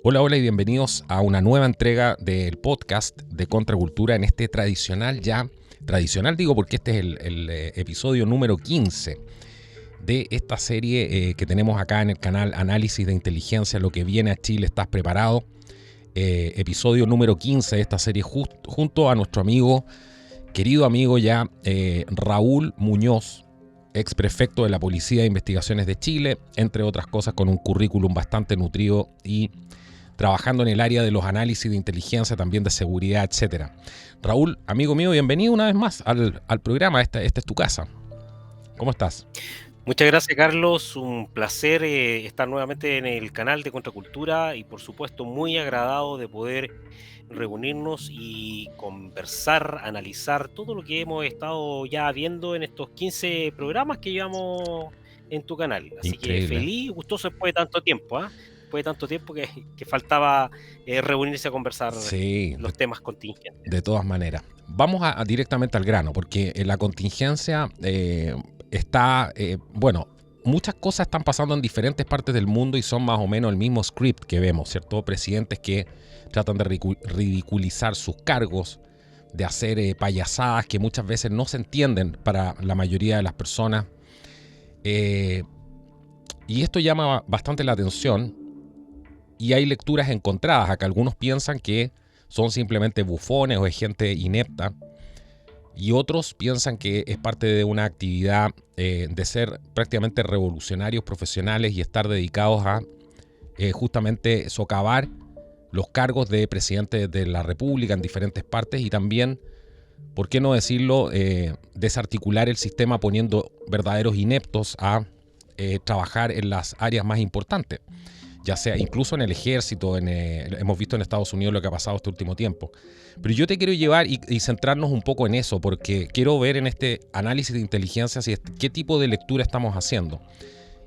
Hola, hola y bienvenidos a una nueva entrega del podcast de Contracultura en este tradicional digo porque este es el episodio número 15 de esta serie que tenemos acá en el canal Análisis de Inteligencia, lo que viene a Chile, ¿estás preparado? Episodio número 15 de esta serie junto a nuestro querido amigo Raúl Muñoz, ex prefecto de la Policía de Investigaciones de Chile, entre otras cosas con un currículum bastante nutrido y trabajando en el área de los análisis de inteligencia, también de seguridad, etcétera. Raúl, amigo mío, bienvenido una vez más al programa. Esta es tu casa. ¿Cómo estás? Muchas gracias, Carlos. Un placer estar nuevamente en el canal de Contracultura y, por supuesto, muy agradado de poder reunirnos y conversar, analizar todo lo que hemos estado ya viendo en estos 15 programas que llevamos en tu canal. Así Increíble. que feliz, gustoso después de tanto tiempo, después de tanto tiempo que faltaba reunirse a conversar los temas contingentes. De todas maneras. Vamos directamente al grano, porque en la contingencia muchas cosas están pasando en diferentes partes del mundo y son más o menos el mismo script que vemos, ¿cierto? Presidentes que tratan de ridiculizar sus cargos, de hacer payasadas que muchas veces no se entienden para la mayoría de las personas. Y esto llama bastante la atención y hay lecturas encontradas. Acá algunos piensan que son simplemente bufones o es gente inepta, y otros piensan que es parte de una actividad de ser prácticamente revolucionarios profesionales y estar dedicados a justamente socavar los cargos de presidente de la República en diferentes partes y también, ¿por qué no decirlo?, desarticular el sistema poniendo verdaderos ineptos a trabajar en las áreas más importantes, ya sea incluso en el ejército. Hemos visto en Estados Unidos lo que ha pasado este último tiempo. Pero yo te quiero llevar y centrarnos un poco en eso, porque quiero ver en este análisis de inteligencia qué tipo de lectura estamos haciendo.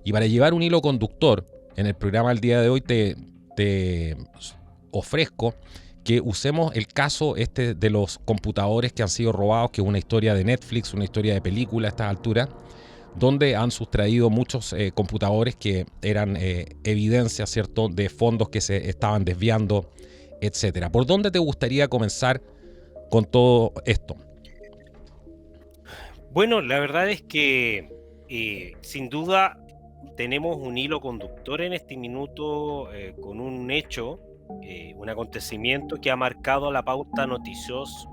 Y para llevar un hilo conductor, en el programa del día de hoy te ofrezco que usemos el caso de los computadores que han sido robados, que es una historia de Netflix, una historia de película a estas alturas, donde han sustraído muchos computadores que eran evidencia, ¿cierto?, de fondos que se estaban desviando, etcétera. ¿Por dónde te gustaría comenzar con todo esto? Bueno, la verdad es que sin duda tenemos un hilo conductor en este minuto con un hecho, un acontecimiento que ha marcado la pauta noticiosa,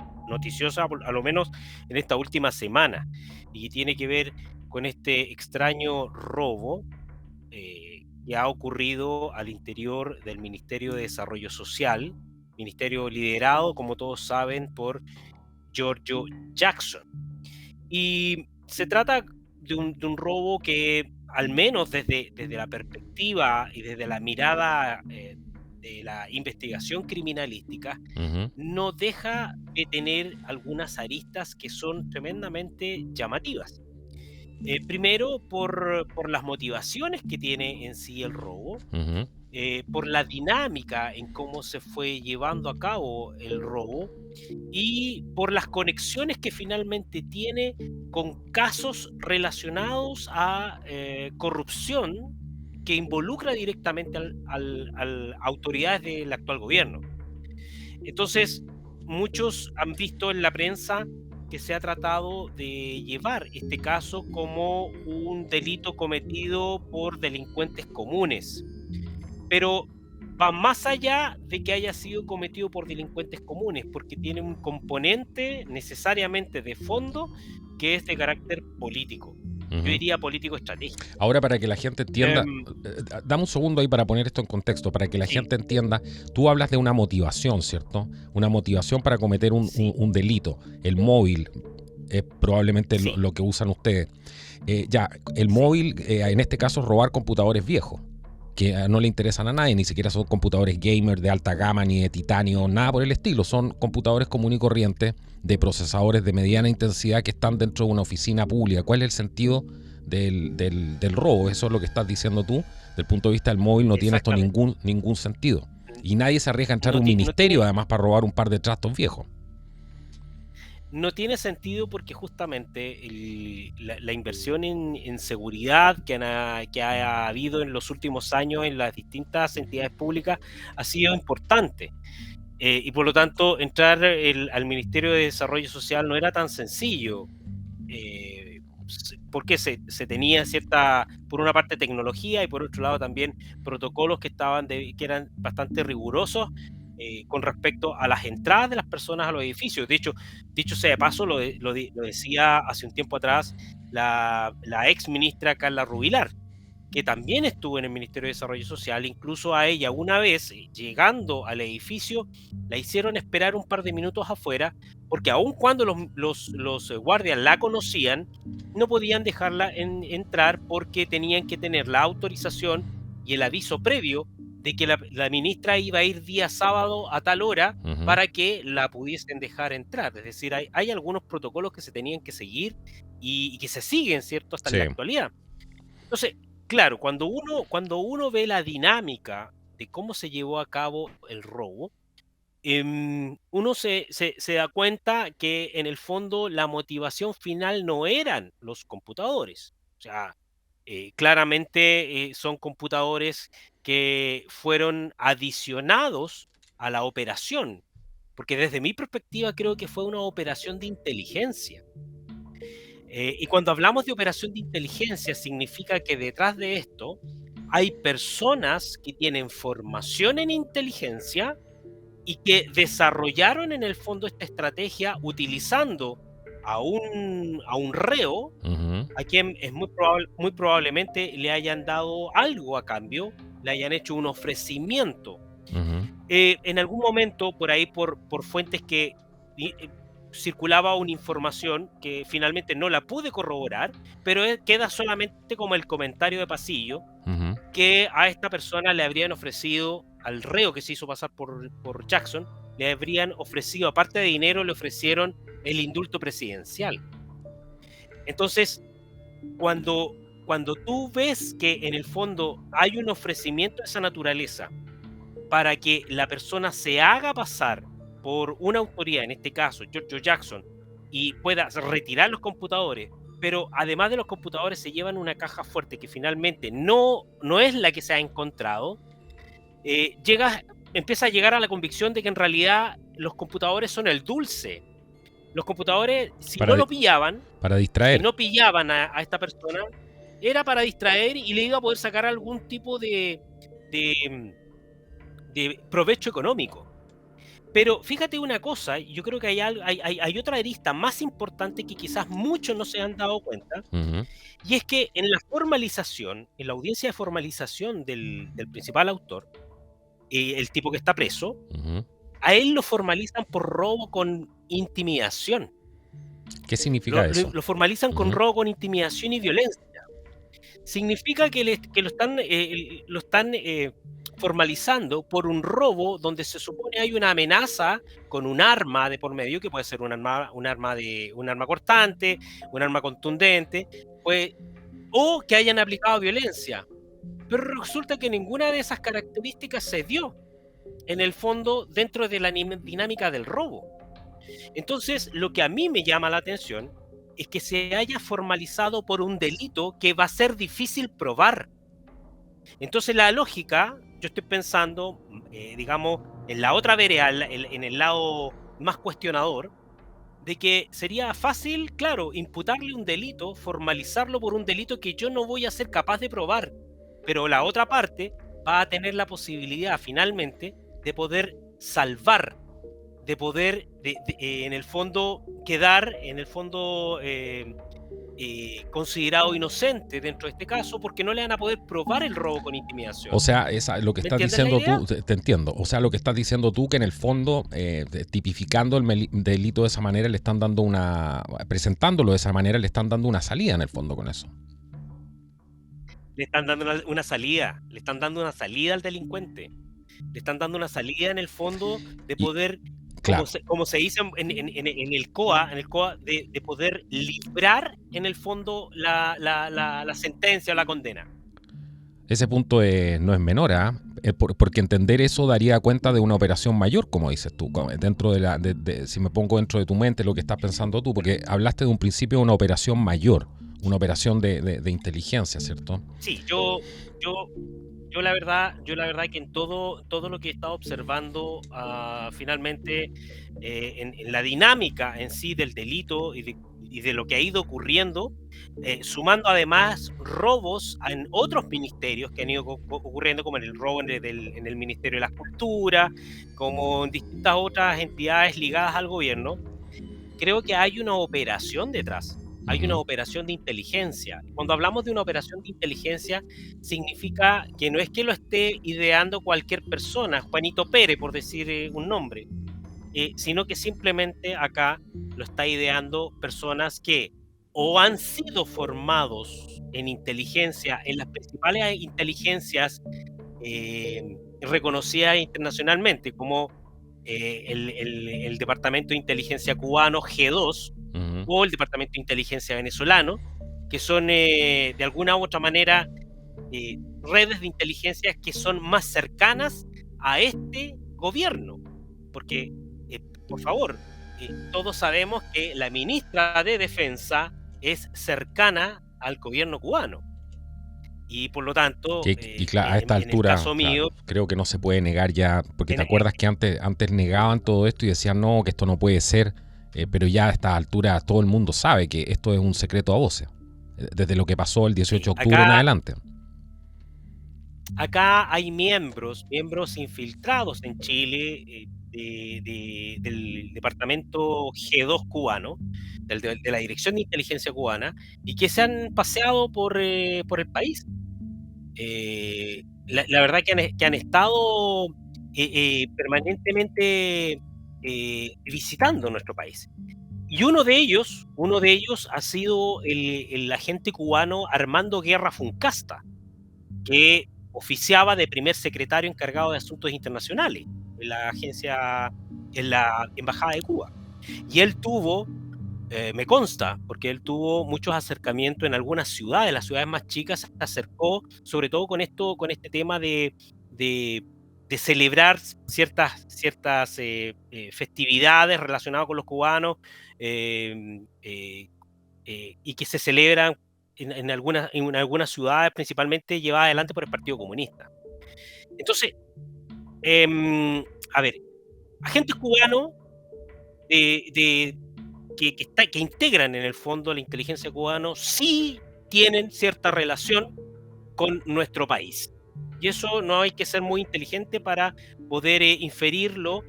a lo menos en esta última semana, y que tiene que ver con este extraño robo que ha ocurrido al interior del Ministerio de Desarrollo Social, ministerio liderado, como todos saben, por Giorgio Jackson. Y se trata de un robo que, al menos desde la perspectiva y desde la mirada de la investigación criminalística, no deja de tener algunas aristas que son tremendamente llamativas. Primero, por las motivaciones que tiene en sí el robo, por la dinámica en cómo se fue llevando a cabo el robo y por las conexiones que finalmente tiene con casos relacionados a corrupción que involucra directamente a autoridades del actual gobierno. Entonces, muchos han visto en la prensa que se ha tratado de llevar este caso como un delito cometido por delincuentes comunes, pero va más allá de que haya sido cometido por delincuentes comunes, porque tiene un componente necesariamente de fondo que es de carácter político. Yo diría político estratégico. Ahora, para que la gente entienda, dame un segundo ahí para poner esto en contexto, para que la gente entienda. Tú hablas de una motivación, ¿cierto? Una motivación para cometer un delito. El móvil es probablemente lo que usan ustedes. El móvil, en este caso, es robar computadores viejos, que no le interesan a nadie, ni siquiera son computadores gamer de alta gama, ni de titanio, nada por el estilo. Son computadores comunes y corrientes de procesadores de mediana intensidad que están dentro de una oficina pública. ¿Cuál es el sentido del robo? Eso es lo que estás diciendo tú. Desde el punto de vista del móvil no tiene esto ningún sentido. Y nadie se arriesga a entrar a un ministerio además para robar un par de trastos viejos. no tiene sentido porque justamente la inversión en seguridad que ha habido en los últimos años en las distintas entidades públicas ha sido importante. Y por lo tanto, entrar al Ministerio de Desarrollo Social no era tan sencillo. Porque se tenía cierta, por una parte, tecnología y por otro lado también protocolos que eran bastante rigurosos con respecto a las entradas de las personas a los edificios. De hecho, dicho sea de paso, lo decía hace un tiempo atrás la ex ministra Carla Rubilar, que también estuvo en el Ministerio de Desarrollo Social. Incluso a ella, una vez llegando al edificio, la hicieron esperar un par de minutos afuera, porque aun cuando los guardias la conocían, no podían dejarla entrar porque tenían que tener la autorización y el aviso previo de que la ministra iba a ir día sábado a tal hora para que la pudiesen dejar entrar. Es decir, hay algunos protocolos que se tenían que seguir y que se siguen, ¿cierto?, hasta en la Sí. actualidad. Entonces, claro, cuando uno ve la dinámica de cómo se llevó a cabo el robo, uno se da cuenta que en el fondo la motivación final no eran los computadores. O sea, claramente son computadores que fueron adicionados a la operación, porque desde mi perspectiva creo que fue una operación de inteligencia. Y cuando hablamos de operación de inteligencia, significa que detrás de esto hay personas que tienen formación en inteligencia y que desarrollaron en el fondo esta estrategia utilizando a un reo Ujú, a quien es muy probablemente le hayan dado algo a cambio, le hayan hecho un ofrecimiento. ujú, En algún momento, por ahí, por fuentes que circulaba una información que finalmente no la pude corroborar, pero queda solamente como el comentario de pasillo, ujú, que a esta persona le habrían ofrecido, al reo que se hizo pasar por Jackson, le habrían ofrecido, aparte de dinero, le ofrecieron el indulto presidencial. Entonces, cuando tú ves que en el fondo hay un ofrecimiento de esa naturaleza, para que la persona se haga pasar por una autoridad, en este caso Giorgio Jackson, y pueda retirar los computadores, pero además de los computadores se llevan una caja fuerte que finalmente no es la que se ha encontrado, empieza a llegar a la convicción de que en realidad los computadores son el dulce. Los computadores, Para, di- para si distraer. no pillaban a esta persona, era para distraer y le iba a poder sacar algún tipo de, de provecho económico. Pero fíjate una cosa, yo creo que hay otra arista más importante que quizás muchos no se han dado cuenta, Ujú, y es que en la formalización, en la audiencia de formalización del principal autor, el tipo que está preso, ujú. a él lo formalizan por robo con intimidación. ¿Qué significa eso? Lo formalizan con Ujú, robo con intimidación y violencia. Significa que lo están formalizando por un robo donde se supone hay una amenaza con un arma de por medio, que puede ser un arma cortante, un arma contundente, pues, o que hayan aplicado violencia. Pero resulta que ninguna de esas características se dio en el fondo dentro de la dinámica del robo. Entonces, lo que a mí me llama la atención es que se haya formalizado por un delito que va a ser difícil probar. Entonces, la lógica, yo estoy pensando, digamos, en la otra vereda, en el lado más cuestionador, de que sería fácil, claro, imputarle un delito, formalizarlo por un delito que yo no voy a ser capaz de probar, pero la otra parte va a tener la posibilidad finalmente de poder salvar, de poder, en el fondo, quedar, en el fondo, considerado inocente dentro de este caso, porque no le van a poder probar el robo con O intimidación. sea, lo que ¿Me estás entiendes la diciendo idea? tú, te entiendo. O sea, lo que estás diciendo tú que en el fondo, tipificando el delito de esa manera, le están dando presentándolo de esa manera, le están dando una salida en el fondo con eso. Le están dando una salida, le están dando una salida al delincuente, le están dando una salida en el fondo de Y, poder, claro, como se dice en el COA, de poder librar en el fondo la sentencia o la condena. Ese punto no es menor, ¿ah? Porque entender eso daría cuenta de una operación mayor, como dices tú, dentro si me pongo dentro de tu mente lo que estás pensando tú, porque hablaste de un principio de una operación mayor, una operación de inteligencia, ¿cierto? Sí, yo, yo la verdad que en todo lo que he estado observando, finalmente, en la dinámica en sí del delito y de lo que ha ido ocurriendo, sumando además robos en otros ministerios que han ido ocurriendo, como en el robo en el Ministerio de la Cultura, como en distintas otras entidades ligadas al gobierno. Creo que hay una operación detrás, hay una Ujú. operación de inteligencia. Cuando hablamos de una operación de inteligencia, significa que no es que lo esté ideando cualquier persona, Juanito Pérez, por decir un nombre, sino que simplemente acá lo está ideando personas que o han sido formados en inteligencia, en las principales inteligencias reconocidas internacionalmente, como el Departamento de Inteligencia cubano G2 Ujú. o el Departamento de Inteligencia venezolano, que son de alguna u otra manera redes de inteligencia que son más cercanas a este gobierno. Porque, por favor, todos sabemos que la ministra de Defensa es cercana al gobierno cubano. Y por lo tanto, A esta en el altura, caso mío, claro, creo que no se puede negar ya, porque en, te acuerdas que antes negaban todo esto y decían no, que esto no puede ser, pero ya a esta altura todo el mundo sabe que esto es un secreto a voces, desde lo que pasó el 18 sí, de octubre en adelante. acá hay miembros infiltrados en Chile, del departamento G2 cubano, de la Dirección de Inteligencia cubana, y que se han paseado por el país. La verdad que han estado permanentemente visitando nuestro país. Y uno de ellos ha sido el agente cubano Armando Guerra Funcasta, que oficiaba de primer secretario encargado de asuntos internacionales en la Embajada de Cuba. Y él tuvo, me consta, porque él tuvo muchos acercamientos en algunas ciudades, las ciudades más chicas, se acercó, sobre todo con este tema de, de celebrar ciertas festividades relacionadas con los cubanos, eh, eh, y que se celebran en algunas ciudades, principalmente llevadas adelante por el Partido Comunista. Entonces, eh, a ver, agentes cubanos de, que integran en el fondo la inteligencia cubana sí tienen cierta relación con nuestro país. Y eso no hay que ser muy inteligente para poder inferirlo,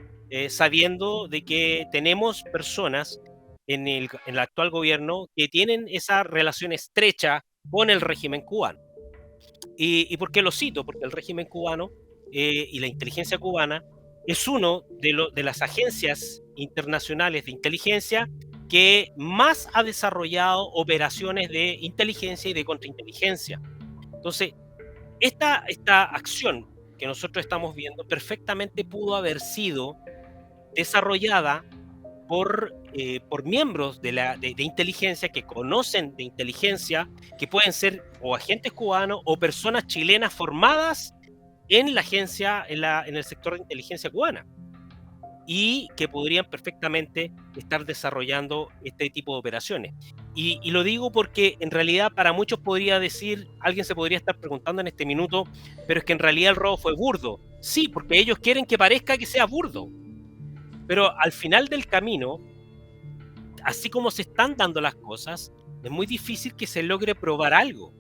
sabiendo de que tenemos personas en el actual gobierno que tienen esa relación estrecha con el régimen cubano. ¿Y por qué lo cito? Porque el régimen cubano y la inteligencia cubana es uno de las agencias internacionales de inteligencia que más ha desarrollado operaciones de inteligencia y de contrainteligencia. Entonces, esta acción que nosotros estamos viendo perfectamente pudo haber sido desarrollada por miembros de inteligencia que conocen de inteligencia, que pueden ser o agentes cubanos o personas chilenas formadas en la agencia, en el sector de inteligencia cubana, y que podrían perfectamente estar desarrollando este tipo de operaciones. Y lo digo porque en realidad para muchos podría decir, alguien se podría estar preguntando en este minuto, pero es que en realidad el robo fue burdo. Sí, porque ellos quieren que parezca que sea burdo, pero al final del camino, así como se están dando las cosas, es muy difícil que se logre probar algo.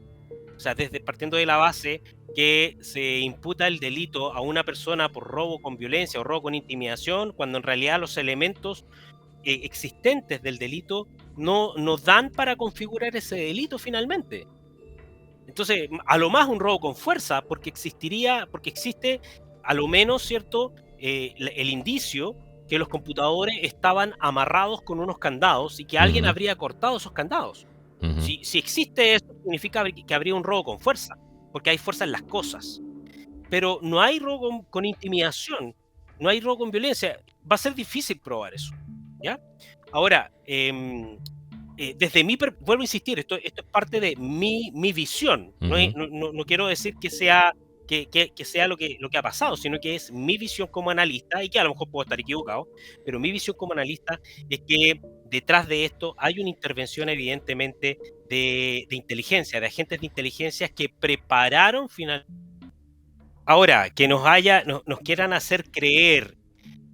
O sea, desde partiendo de la base que se imputa el delito a una persona por robo con violencia o robo con intimidación, cuando en realidad los elementos existentes del delito no dan para configurar ese delito finalmente. Entonces, a lo más un robo con fuerza, porque existe a lo menos, ¿cierto? El indicio que los computadores estaban amarrados con unos candados y que alguien Ujú, habría cortado esos candados. ujú. Si existe eso, significa que habría un robo con fuerza, porque hay fuerza en las cosas. Pero no hay robo con intimidación, no hay robo con violencia. Va a ser difícil probar eso, ¿ya? Ahora, vuelvo a insistir, esto es parte de mi visión. Ujú. No quiero decir que sea, que sea lo que ha pasado, sino que es mi visión como analista, y que a lo mejor puedo estar equivocado, pero mi visión como analista es que detrás de esto hay una intervención evidentemente de inteligencia, de agentes de inteligencia que prepararon finalmente. Ahora, que nos quieran hacer creer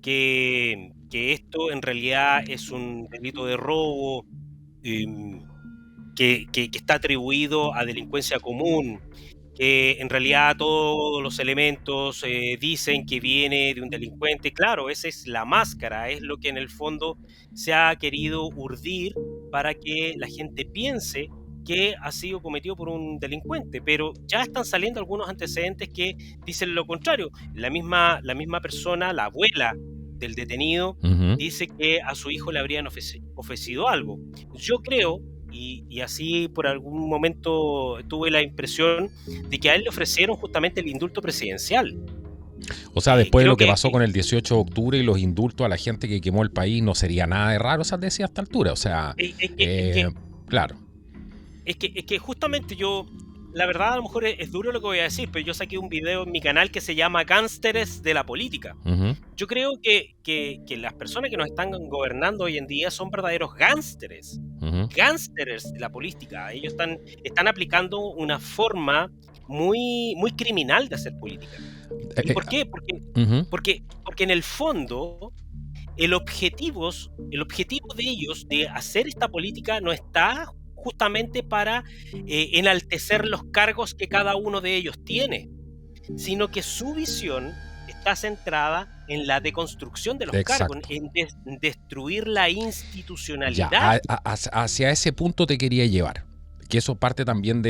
que esto en realidad es un delito de robo, em, que está atribuido a delincuencia común, que en realidad todos los elementos dicen que viene de un delincuente. Claro, esa es la máscara, es lo que en el fondo se ha querido urdir para que la gente piense que ha sido cometido por un delincuente, pero ya están saliendo algunos antecedentes que dicen lo contrario. La misma persona, la abuela del detenido, Ujú. dice que a su hijo le habrían ofrecido algo. Yo creo, y así por algún momento tuve la impresión de que a él le ofrecieron justamente el indulto presidencial. O sea, después de Creo lo que pasó con el 18 de octubre y los indultos a la gente que quemó el país, no sería nada de raro, o sea, decía a esta altura. O sea, es, es que, es eh, que claro. es que justamente yo, la verdad a lo mejor es duro lo que voy a decir, pero yo saqué un video en mi canal que se llama Gánsteres de la política. Ujú. Yo creo que las personas que nos están gobernando hoy en día son verdaderos gánsteres, Ujú. gánsteres de la política. Ellos están aplicando una forma muy criminal de hacer política. Eh, ¿Y eh, por qué? ujú. Porque en el fondo el objetivo de ellos de hacer esta política no está justamente para enaltecer los cargos que cada uno de ellos tiene, sino que su visión está centrada en la deconstrucción de los cargos, Exacto. en destruir la Ya, institucionalidad. hacia ese punto te quería llevar. Que eso parte también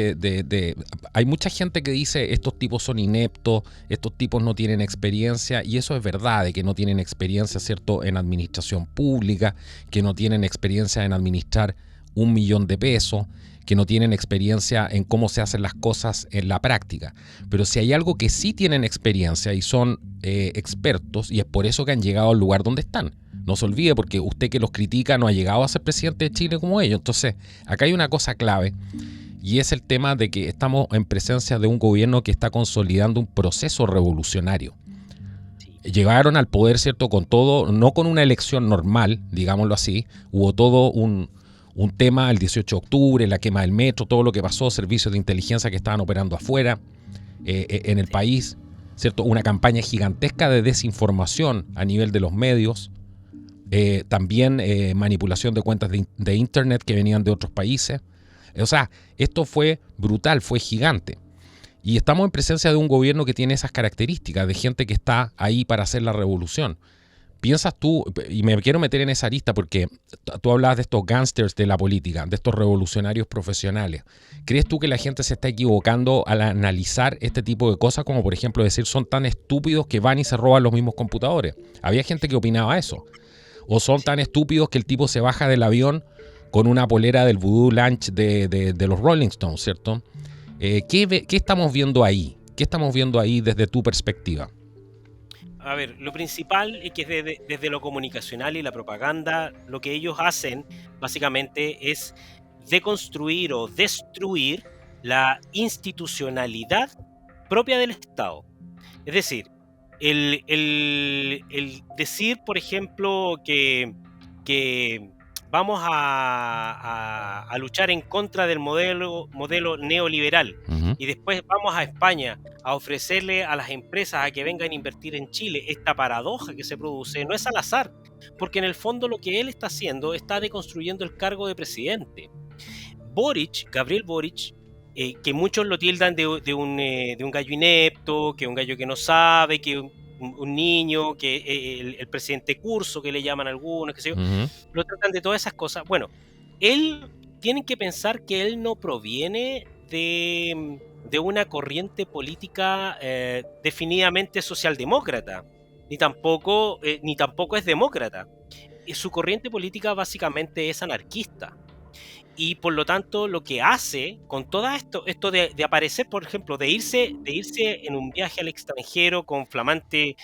Hay mucha gente que dice estos tipos son ineptos, estos tipos no tienen experiencia, y eso es verdad, de que no tienen experiencia, ¿cierto?, en administración pública, que no tienen experiencia en administrar 1 millón de pesos, que no tienen experiencia en cómo se hacen las cosas en la práctica. Pero si hay algo que sí tienen experiencia y son expertos, y es por eso que han llegado al lugar donde están. No se olvide, porque usted que los critica no ha llegado a ser presidente de Chile como ellos. Entonces, acá hay una cosa clave, y es el tema de que estamos en presencia de un gobierno que está consolidando un proceso revolucionario. Sí, Llegaron al poder, ¿cierto?, con todo, no con una elección normal, digámoslo así. Hubo todo un tema el 18 de octubre, la quema del metro, todo lo que pasó, servicios de inteligencia que estaban operando afuera, en el sí. país, ¿cierto? Una campaña gigantesca de desinformación a nivel de los medios, también manipulación de cuentas de internet que venían de otros países. O sea, esto fue brutal, fue gigante. Y estamos en presencia de un gobierno que tiene esas características, de gente que está ahí para hacer la revolución. ¿Piensas tú, y me quiero meter en esa lista porque tú hablabas de estos gángsters de la política, de estos revolucionarios profesionales? ¿Crees tú que la gente se está equivocando al analizar este tipo de cosas, como por ejemplo decir son tan estúpidos que van y se roban los mismos computadores? Había gente que opinaba eso. O son tan estúpidos que el tipo se baja del avión con una polera del Voodoo Lounge de los Rolling Stones, ¿cierto? ¿Qué estamos viendo ahí? ¿Qué estamos viendo ahí desde tu perspectiva? A ver, lo principal es que desde lo comunicacional y la propaganda, lo que ellos hacen básicamente es deconstruir o destruir la institucionalidad propia del Estado. Es decir, el decir, por ejemplo, que vamos a luchar en contra del modelo neoliberal, Ujú. y después vamos a España a ofrecerle a las empresas a que vengan a invertir en Chile. Esta paradoja que se produce no es al azar, porque en el fondo lo que él está haciendo está deconstruyendo el cargo de presidente. Gabriel Boric, que muchos lo tildan de un gallo inepto, que un gallo que no sabe, que un niño, que el presidente curso, que le llaman algunos, que sé yo, Ujú. lo tratan de todas esas cosas. Bueno, él, tienen que pensar que él no proviene de una corriente política definidamente socialdemócrata, ni tampoco es demócrata. Su corriente política básicamente es anarquista. Y por lo tanto, lo que hace con todo esto de aparecer, por ejemplo, de irse en un viaje al extranjero con flamante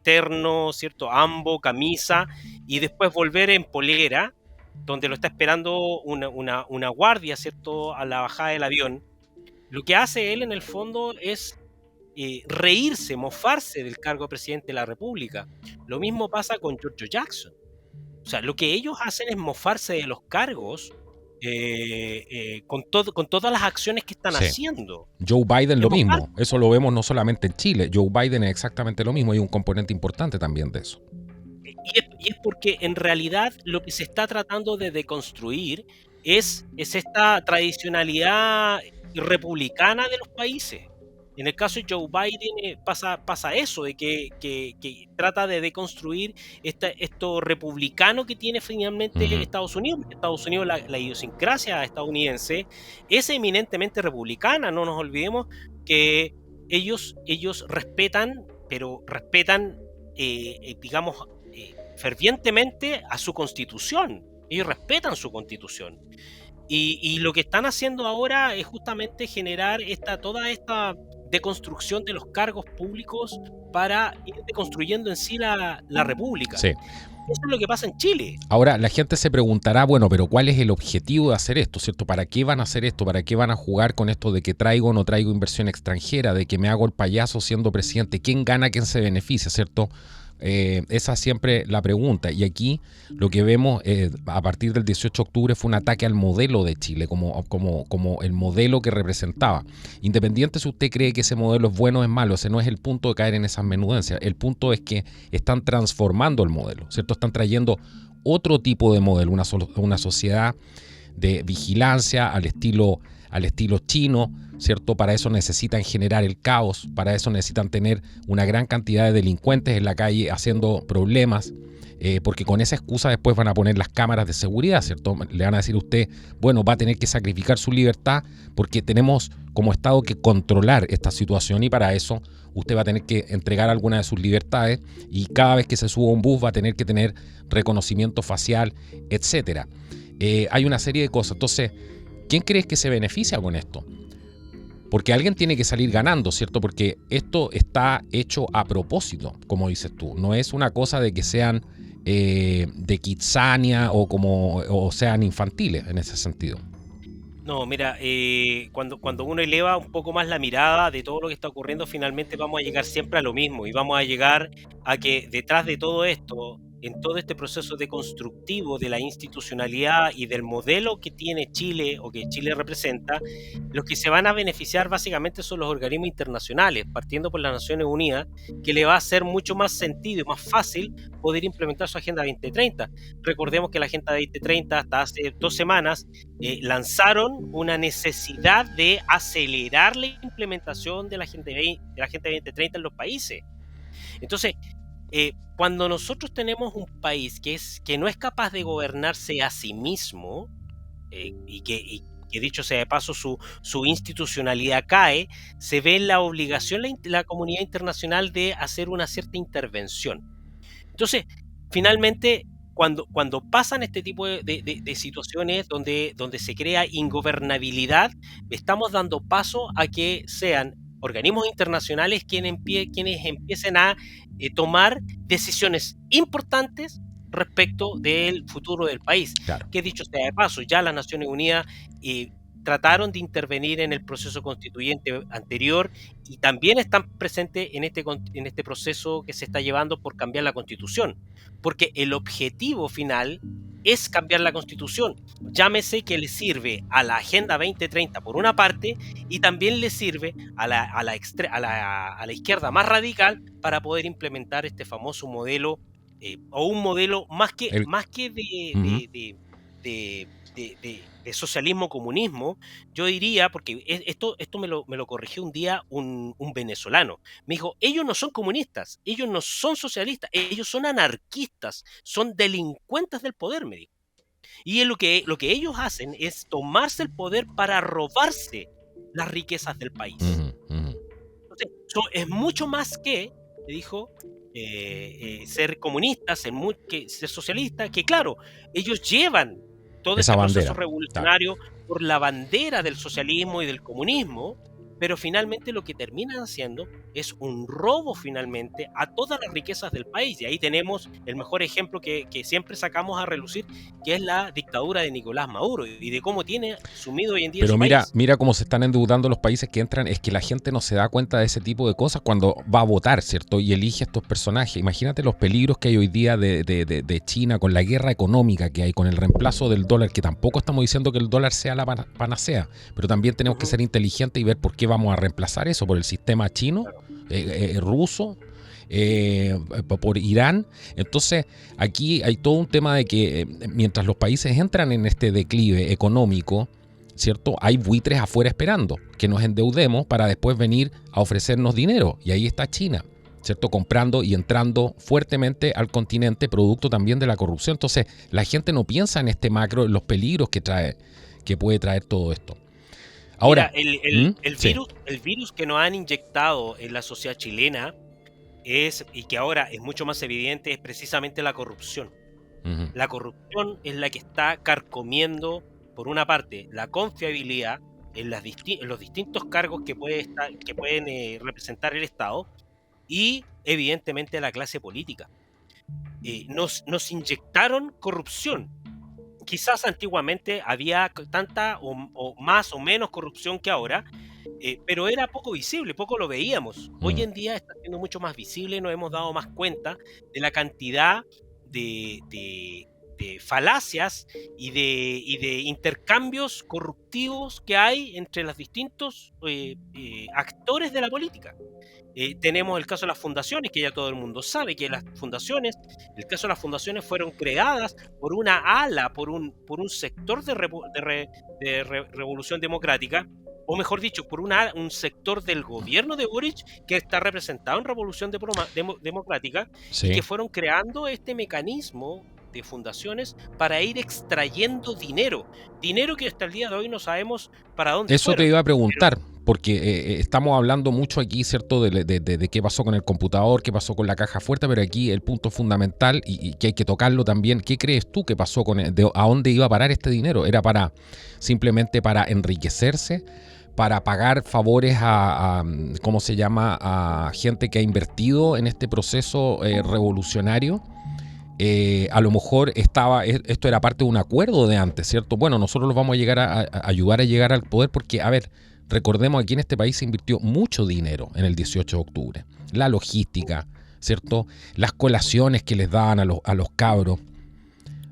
terno, ¿cierto? Ambo, camisa, y después volver en polera, donde lo está esperando una guardia, ¿cierto?, a la bajada del avión. Lo que hace él en el fondo es reírse, mofarse del cargo de presidente de la República. Lo mismo pasa con Giorgio Jackson. O sea, lo que ellos hacen es mofarse de los cargos con todas las acciones que están Sí. haciendo. Joe Biden Es lo mofarse. mismo. Eso lo vemos no solamente en Chile. Joe Biden es exactamente lo mismo. Hay un componente importante también de eso. Y es porque en realidad lo que se está tratando de deconstruir es esta tradicionalidad republicana de los países. En el caso de Joe Biden pasa eso, de que trata de deconstruir esto republicano que tiene finalmente Estados Unidos. Estados Unidos, la idiosincrasia estadounidense es eminentemente republicana. No nos olvidemos que ellos respetan, pero respetan, digamos, fervientemente a su constitución. Ellos respetan su constitución. Y lo que están haciendo ahora es justamente generar toda esta deconstrucción de los cargos públicos para ir deconstruyendo en sí la república. Sí. Eso es lo que pasa en Chile. Ahora, la gente se preguntará, bueno, pero ¿cuál es el objetivo de hacer esto, cierto? ¿Para qué van a hacer esto? ¿Para qué van a jugar con esto de que traigo o no traigo inversión extranjera, de que me hago el payaso siendo presidente? ¿Quién gana, quién se beneficia, cierto? Esa es siempre la pregunta. Y aquí lo que vemos a partir del 18 de octubre fue un ataque al modelo de Chile, como el modelo que representaba. Independiente si usted cree que ese modelo es bueno o es malo, ese no es el punto de caer en esas menudencias. El punto es que están transformando el modelo, ¿cierto? Están trayendo otro tipo de modelo, una sociedad de vigilancia al estilo chino, ¿cierto? Para eso necesitan generar el caos, para eso necesitan tener una gran cantidad de delincuentes en la calle haciendo problemas, porque con esa excusa después van a poner las cámaras de seguridad, ¿cierto? Le van a decir a usted, bueno, va a tener que sacrificar su libertad porque tenemos como Estado que controlar esta situación y para eso usted va a tener que entregar alguna de sus libertades y cada vez que se suba a un bus va a tener que tener reconocimiento facial, etcétera. Hay una serie de cosas. Entonces, ¿quién crees que se beneficia con esto? Porque alguien tiene que salir ganando, ¿cierto? Porque esto está hecho a propósito, como dices tú. No es una cosa de que sean de Kitsania o sean infantiles en ese sentido. No, mira, cuando uno eleva un poco más la mirada de todo lo que está ocurriendo, finalmente vamos a llegar siempre a lo mismo y vamos a llegar a que detrás de todo esto, en todo este proceso deconstructivo de la institucionalidad y del modelo que tiene Chile o que Chile representa, los que se van a beneficiar básicamente son los organismos internacionales, partiendo por las Naciones Unidas, que le va a hacer mucho más sentido y más fácil poder implementar su Agenda 2030. Recordemos que la Agenda 2030 hasta hace 2 semanas lanzaron una necesidad de acelerar la implementación de la Agenda 2030 en los países. Entonces, cuando nosotros tenemos un país que no es capaz de gobernarse a sí mismo, y que dicho sea de paso su institucionalidad cae, se ve en la obligación la comunidad internacional de hacer una cierta intervención. Entonces, finalmente, cuando pasan este tipo de situaciones donde se crea ingobernabilidad, estamos dando paso a que sean organismos internacionales quienes empiecen a tomar decisiones importantes respecto del futuro del país. Claro. Que dicho sea de paso, ya las Naciones Unidas trataron de intervenir en el proceso constituyente anterior y también están presentes en este proceso que se está llevando por cambiar la Constitución, porque el objetivo final es cambiar la Constitución. Llámese que le sirve a la Agenda 2030 por una parte y también le sirve a la izquierda más radical para poder implementar este famoso modelo o un modelo más que de socialismo-comunismo, yo diría, porque esto me lo corrigió un día un venezolano. Me dijo, ellos no son comunistas, ellos no son socialistas, ellos son anarquistas, son delincuentes del poder, me dijo. Y lo que ellos hacen es tomarse el poder para robarse las riquezas del país. Entonces, es mucho más que, me dijo, ser comunistas, ser socialistas, que claro, ellos llevan todo ese proceso revolucionario por la bandera del socialismo y del comunismo, pero finalmente lo que terminan haciendo es un robo finalmente a todas las riquezas del país. Y ahí tenemos el mejor ejemplo que siempre sacamos a relucir, que es la dictadura de Nicolás Maduro y de cómo tiene sumido hoy en día Pero su mira, país. mira cómo se están endeudando los países que entran. Es que la gente no se da cuenta de ese tipo de cosas cuando va a votar, ¿cierto? Y elige estos personajes. Imagínate los peligros que hay hoy día de China con la guerra económica que hay, con el reemplazo del dólar, que tampoco estamos diciendo que el dólar sea la panacea, pero también tenemos que Ujú, ser inteligentes y ver por qué vamos a reemplazar eso, por el sistema chino, claro. ruso, por Irán. Entonces, aquí hay todo un tema de que mientras los países entran en este declive económico, ¿cierto? Hay buitres afuera esperando que nos endeudemos para después venir a ofrecernos dinero. Y ahí está China, ¿cierto? Comprando y entrando fuertemente al continente, producto también de la corrupción. Entonces, la gente no piensa en este macro, en los peligros que puede traer todo esto. Mira, Ahora, ¿Mm? Sí. el virus que nos han inyectado en la sociedad chilena y que ahora es mucho más evidente, es precisamente la corrupción. Ujú. La corrupción es la que está carcomiendo, por una parte, la confiabilidad en los distintos cargos que pueden representar el Estado y, evidentemente, la clase política. Nos inyectaron corrupción. Quizás antiguamente había tanta o más o menos corrupción que ahora, pero era poco visible, poco lo veíamos. Hoy Mm. en día está siendo mucho más visible, nos hemos dado más cuenta de la cantidad de falacias y de intercambios corruptivos que hay entre los distintos actores de la política. Tenemos el caso de las fundaciones, que ya todo el mundo sabe que el caso de las fundaciones fueron creadas por una ala, por un sector de Revolución Democrática, o mejor dicho, por un sector del gobierno de Boric que está representado en Revolución Democrática, y Sí. que fueron creando este mecanismo de fundaciones para ir extrayendo dinero que hasta el día de hoy no sabemos para dónde Eso te fueron. iba a Pero preguntar, porque estamos hablando mucho aquí, ¿cierto?, de qué pasó con el computador, qué pasó con la caja fuerte, pero aquí el punto fundamental y que hay que tocarlo también, ¿qué crees tú que pasó con a dónde iba a parar este dinero? ¿Era simplemente para enriquecerse, para pagar favores ¿cómo se llama?, a gente que ha invertido en este proceso revolucionario? A lo mejor esto era parte de un acuerdo de antes, ¿cierto? Bueno, nosotros los vamos a llegar a ayudar a llegar al poder porque, a ver, recordemos, aquí en este país se invirtió mucho dinero en el 18 de octubre. La logística, ¿cierto? Las colaciones que les daban a los cabros,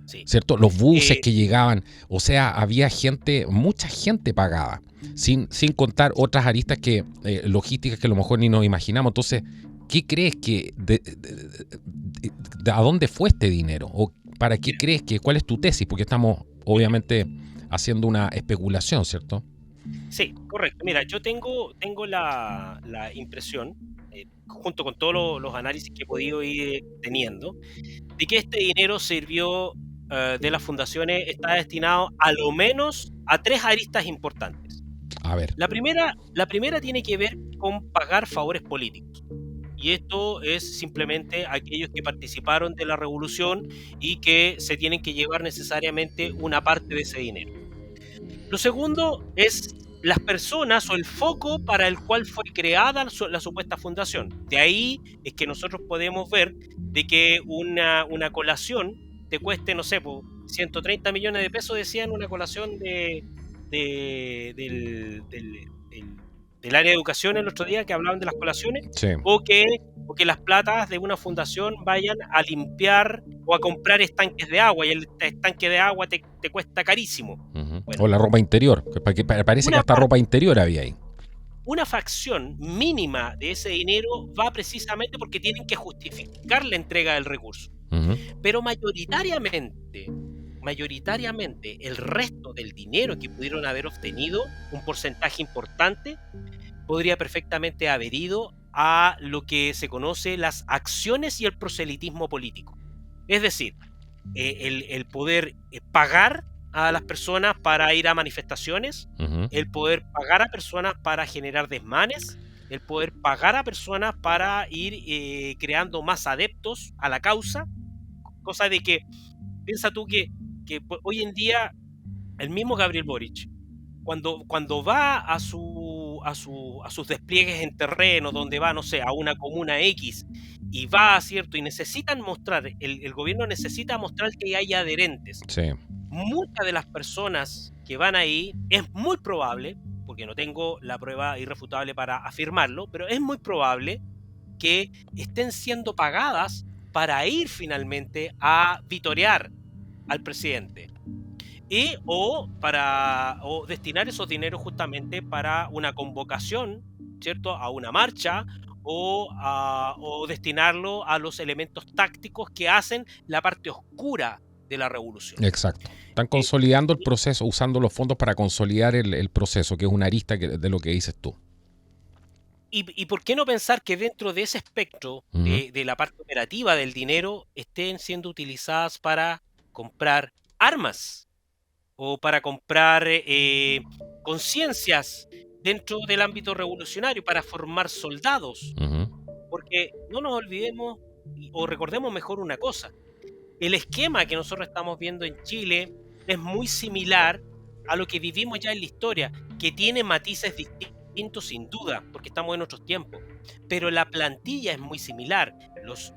sí. ¿cierto? Los buses Eh, que llegaban. O sea, había gente, mucha gente pagada, sin contar otras aristas logísticas que a lo mejor ni nos imaginamos. Entonces, ¿qué crees que a dónde fue este dinero? ¿O para qué Mira, crees cuál es tu tesis? Porque estamos obviamente haciendo una especulación, ¿cierto? sí, correcto. Mira, yo tengo la impresión, junto con todos los análisis que he podido ir teniendo, de que este dinero sirvió de las fundaciones, está destinado a lo menos a tres aristas importantes. A ver. La primera tiene que ver con pagar favores políticos. Y esto es simplemente aquellos que participaron de la revolución y que se tienen que llevar necesariamente una parte de ese dinero. Lo segundo es las personas o el foco para el cual fue creada la supuesta fundación. De ahí es que nosotros podemos ver de que una colación te cueste, no sé, 130 millones de pesos, decían, una colación del área de educación el otro día, que hablaban de las colaciones, Sí. o que las platas de una fundación vayan a limpiar o a comprar estanques de agua, y el estanque de agua te cuesta carísimo. Ujú. Bueno, O la ropa interior, que parece que una hasta parte, ropa interior había ahí. una fracción mínima de ese dinero va precisamente porque tienen que justificar la entrega del recurso. Ujú. Pero mayoritariamente, el resto del dinero que pudieron haber obtenido, un porcentaje importante, podría perfectamente haber ido a lo que se conoce las acciones y el proselitismo político. Es decir, el poder pagar a las personas para ir a manifestaciones, Ujú. el poder pagar a personas para generar desmanes, el poder pagar a personas para ir creando más adeptos a la causa, cosa de que, piensa tú que hoy en día el mismo Gabriel Boric, cuando va a sus despliegues en terreno, donde va, no sé, a una comuna X, y va, ¿cierto? Y necesitan mostrar, el gobierno necesita mostrar que hay adherentes. Sí, Muchas de las personas que van ahí, es muy probable, porque no tengo la prueba irrefutable para afirmarlo, pero es muy probable que estén siendo pagadas para ir finalmente a vitorear al presidente o destinar esos dineros justamente para una convocación, ¿cierto? A una marcha o destinarlo a los elementos tácticos que hacen la parte oscura de la revolución. exacto. Están Eh, consolidando el proceso, usando los fondos para consolidar el proceso, que es una arista de lo que dices tú. ¿Y por qué no pensar que dentro de ese espectro Ujú. de la parte operativa del dinero estén siendo utilizadas para comprar armas o para comprar conciencias dentro del ámbito revolucionario, para formar soldados? Ujú. Porque no nos olvidemos o recordemos mejor una cosa. El esquema que nosotros estamos viendo en Chile es muy similar a lo que vivimos ya en la historia, que tiene matices distintos sin duda, porque estamos en otros tiempos, pero la plantilla es muy similar.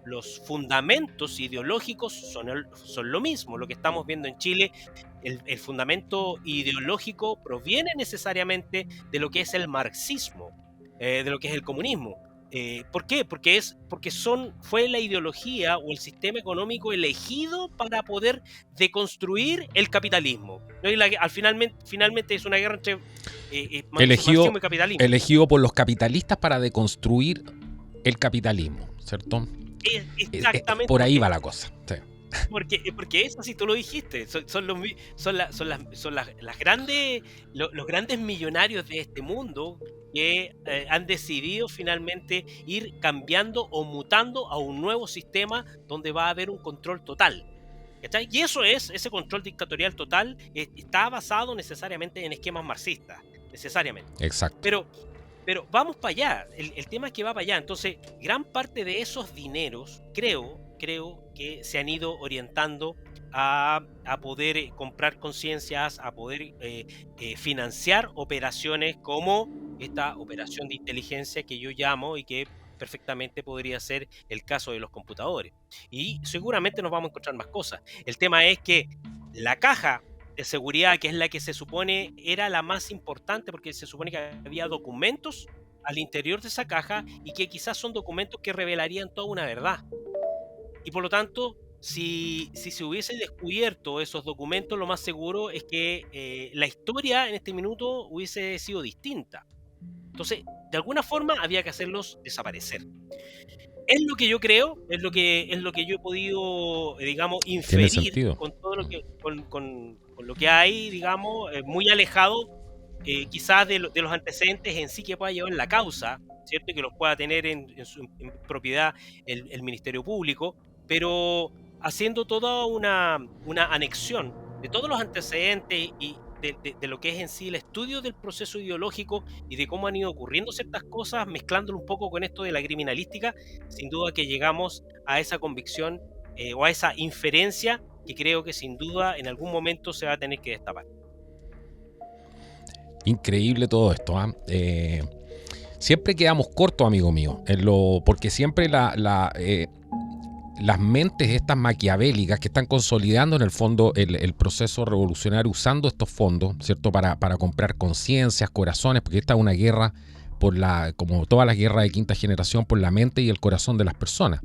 Los fundamentos ideológicos son lo mismo. Lo que estamos viendo en Chile, el fundamento ideológico proviene necesariamente de lo que es el marxismo, de lo que es el comunismo. ¿Por qué? Porque fue la ideología o el sistema económico elegido para poder deconstruir el capitalismo, ¿no? Finalmente es una guerra entre Elegido, marxismo y capitalismo. elegido por los capitalistas para deconstruir el capitalismo, ¿cierto? Exactamente, Por ahí va la cosa. Sí. porque eso sí tú lo dijiste, las grandes, los grandes millonarios de este mundo que han decidido finalmente ir cambiando o mutando a un nuevo sistema donde va a haber un control total. ¿Cachai? Y ese control dictatorial total está basado necesariamente en esquemas marxistas, necesariamente. Exacto. Pero vamos para allá, el tema es que va para allá. Entonces, gran parte de esos dineros, creo que se han ido orientando a poder comprar conciencias, a poder financiar operaciones como esta operación de inteligencia que yo llamo y que perfectamente podría ser el caso de los computadores. Y seguramente nos vamos a encontrar más cosas. El tema es que la caja de seguridad, que es la que se supone era la más importante, porque se supone que había documentos al interior de esa caja y que quizás son documentos que revelarían toda una verdad. Y por lo tanto, si se hubiese descubierto esos documentos, lo más seguro es que la historia en este minuto hubiese sido distinta. Entonces, de alguna forma había que hacerlos desaparecer. Es lo que yo creo, es lo que yo he podido, digamos, Tiene inferir sentido. con todo lo que, con lo que hay, digamos, muy alejado, quizás de los antecedentes en sí que pueda llevar la causa, ¿cierto? Y que los pueda tener en propiedad el Ministerio Público, pero haciendo toda una anexión de todos los antecedentes y de lo que es en sí el estudio del proceso ideológico y de cómo han ido ocurriendo ciertas cosas, mezclándolo un poco con esto de la criminalística, sin duda que llegamos a esa convicción o a esa inferencia que creo que sin duda en algún momento se va a tener que destapar. Increíble todo esto. Siempre quedamos cortos, amigo mío, porque siempre las mentes estas maquiavélicas que están consolidando en el fondo el proceso revolucionario usando estos fondos, ¿cierto? Para comprar conciencias, corazones, porque esta es una guerra como todas las guerras de quinta generación, por la mente y el corazón de las personas.